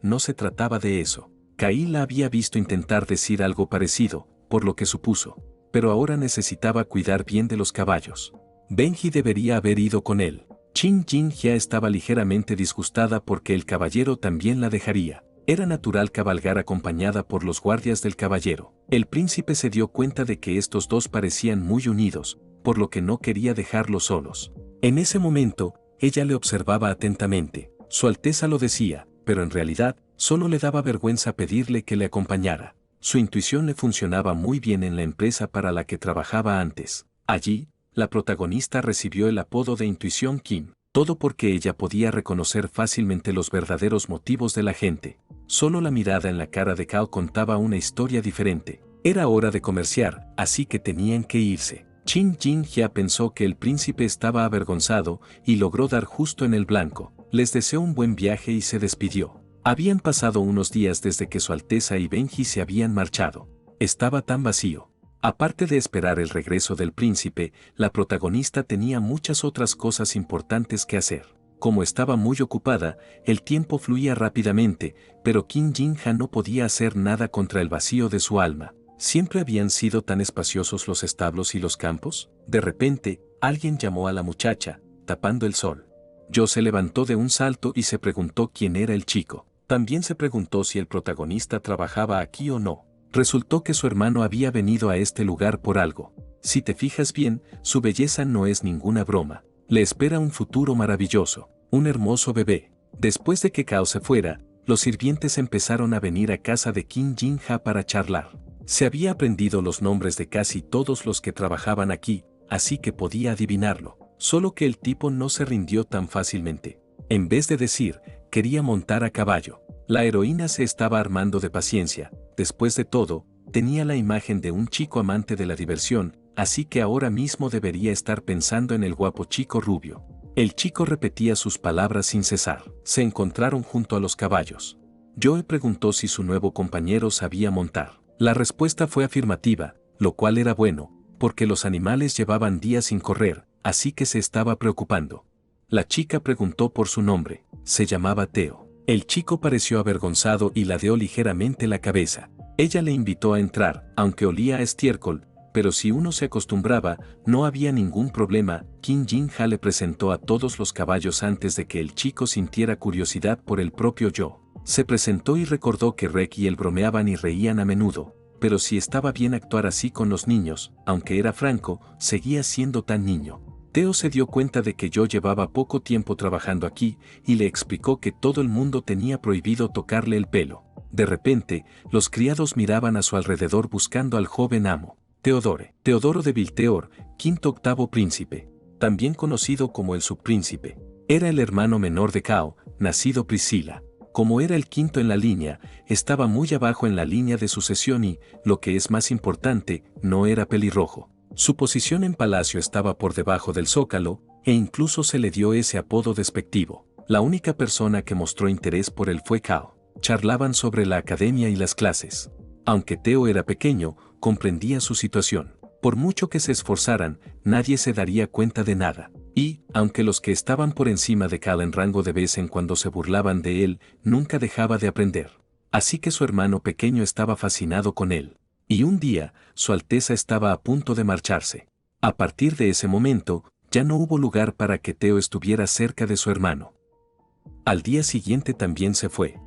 No se trataba de eso. Kai la había visto intentar decir algo parecido, por lo que supuso, pero ahora necesitaba cuidar bien de los caballos. Benji debería haber ido con él. Qin Jinja estaba ligeramente disgustada porque el caballero también la dejaría. Era natural cabalgar acompañada por los guardias del caballero. El príncipe se dio cuenta de que estos dos parecían muy unidos, por lo que no quería dejarlos solos. En ese momento, ella le observaba atentamente. Su Alteza lo decía, pero en realidad, solo le daba vergüenza pedirle que le acompañara. Su intuición le funcionaba muy bien en la empresa para la que trabajaba antes. Allí, la protagonista recibió el apodo de Intuición Kim, todo porque ella podía reconocer fácilmente los verdaderos motivos de la gente. Solo la mirada en la cara de Kao contaba una historia diferente. Era hora de comerciar, así que tenían que irse. Chin Jin-hya pensó que el príncipe estaba avergonzado y logró dar justo en el blanco. Les deseó un buen viaje y se despidió. Habían pasado unos días desde que Su Alteza y Benji se habían marchado. Estaba tan vacío. Aparte de esperar el regreso del príncipe, la protagonista tenía muchas otras cosas importantes que hacer. Como estaba muy ocupada, el tiempo fluía rápidamente, pero Kim Jin-ha no podía hacer nada contra el vacío de su alma. ¿Siempre habían sido tan espaciosos los establos y los campos? De repente, alguien llamó a la muchacha, tapando el sol. Jo se levantó de un salto y se preguntó quién era el chico. También se preguntó si el protagonista trabajaba aquí o no. Resultó que su hermano había venido a este lugar por algo. Si te fijas bien, su belleza no es ninguna broma. Le espera un futuro maravilloso, un hermoso bebé. Después de que Kao se fuera, los sirvientes empezaron a venir a casa de Kim Jin-ha para charlar. Se había aprendido los nombres de casi todos los que trabajaban aquí, así que podía adivinarlo. Solo que el tipo no se rindió tan fácilmente. En vez de decir, quería montar a caballo. La heroína se estaba armando de paciencia. Después de todo, tenía la imagen de un chico amante de la diversión, así que ahora mismo debería estar pensando en el guapo chico rubio. El chico repetía sus palabras sin cesar. Se encontraron junto a los caballos. Joe preguntó si su nuevo compañero sabía montar. La respuesta fue afirmativa, lo cual era bueno, porque los animales llevaban días sin correr, así que se estaba preocupando. La chica preguntó por su nombre. Se llamaba Teo. El chico pareció avergonzado y ladeó ligeramente la cabeza. Ella le invitó a entrar, aunque olía a estiércol, pero si uno se acostumbraba, no había ningún problema. Kim Jin-ha le presentó a todos los caballos antes de que el chico sintiera curiosidad por el propio Joe. Se presentó y recordó que Rek y él bromeaban y reían a menudo, pero si estaba bien actuar así con los niños, aunque era franco, seguía siendo tan niño. Teo se dio cuenta de que yo llevaba poco tiempo trabajando aquí y le explicó que todo el mundo tenía prohibido tocarle el pelo. De repente, los criados miraban a su alrededor buscando al joven amo. Teodoro de Vilteor, quinto octavo príncipe, también conocido como el subpríncipe. Era el hermano menor de Kao, nacido Priscila. Como era el quinto en la línea, estaba muy abajo en la línea de sucesión y, lo que es más importante, no era pelirrojo. Su posición en palacio estaba por debajo del zócalo, e incluso se le dio ese apodo despectivo. La única persona que mostró interés por él fue Kao. Charlaban sobre la academia y las clases. Aunque Teo era pequeño, comprendía su situación. Por mucho que se esforzaran, nadie se daría cuenta de nada. Y, aunque los que estaban por encima de Kao en rango de vez en cuando se burlaban de él, nunca dejaba de aprender. Así que su hermano pequeño estaba fascinado con él. Y un día, Su Alteza estaba a punto de marcharse. A partir de ese momento, ya no hubo lugar para que Teo estuviera cerca de su hermano. Al día siguiente también se fue.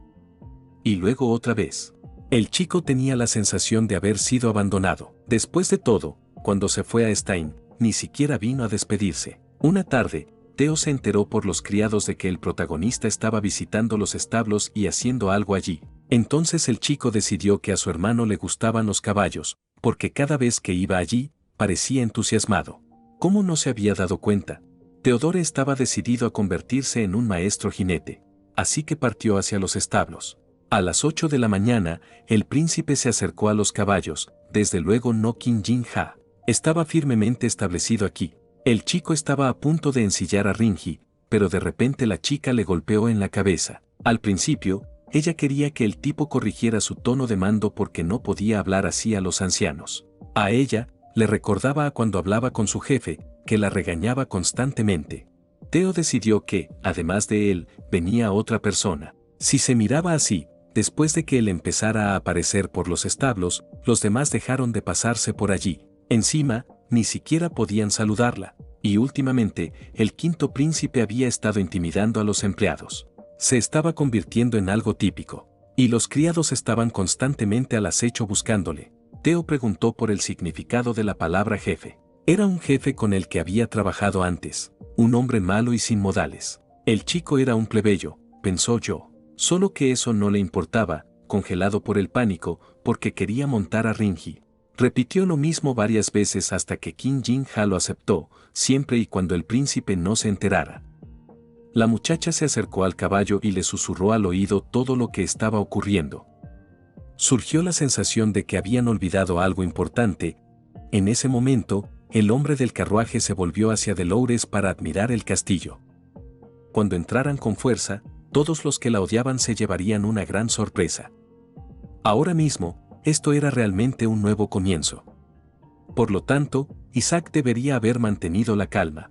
Y luego otra vez. El chico tenía la sensación de haber sido abandonado. Después de todo, cuando se fue a Stein, ni siquiera vino a despedirse. Una tarde, Teo se enteró por los criados de que el protagonista estaba visitando los establos y haciendo algo allí. Entonces el chico decidió que a su hermano le gustaban los caballos, porque cada vez que iba allí, parecía entusiasmado. ¿Cómo no se había dado cuenta? Teodoro estaba decidido a convertirse en un maestro jinete, así que partió hacia los establos. A las 8 de la mañana, el príncipe se acercó a los caballos, desde luego no Kim Jin-ha. Estaba firmemente establecido aquí. El chico estaba a punto de ensillar a Rinji, pero de repente la chica le golpeó en la cabeza. Al principio, ella quería que el tipo corrigiera su tono de mando porque no podía hablar así a los ancianos. A ella, le recordaba a cuando hablaba con su jefe, que la regañaba constantemente. Teo decidió que, además de él, venía otra persona. Si se miraba así, después de que él empezara a aparecer por los establos, los demás dejaron de pasarse por allí. Encima, ni siquiera podían saludarla. Y últimamente, el quinto príncipe había estado intimidando a los empleados. Se estaba convirtiendo en algo típico. Y los criados estaban constantemente al acecho buscándole. Teo preguntó por el significado de la palabra jefe. Era un jefe con el que había trabajado antes. Un hombre malo y sin modales. El chico era un plebeyo, pensó yo. Solo que eso no le importaba, congelado por el pánico, porque quería montar a Rinji. Repitió lo mismo varias veces hasta que Qin Jin Ha lo aceptó, siempre y cuando el príncipe no se enterara. La muchacha se acercó al caballo y le susurró al oído todo lo que estaba ocurriendo. Surgió la sensación de que habían olvidado algo importante. En ese momento, el hombre del carruaje se volvió hacia Dolores para admirar el castillo. Cuando entraran con fuerza, todos los que la odiaban se llevarían una gran sorpresa. Ahora mismo, esto era realmente un nuevo comienzo. Por lo tanto, Isaac debería haber mantenido la calma.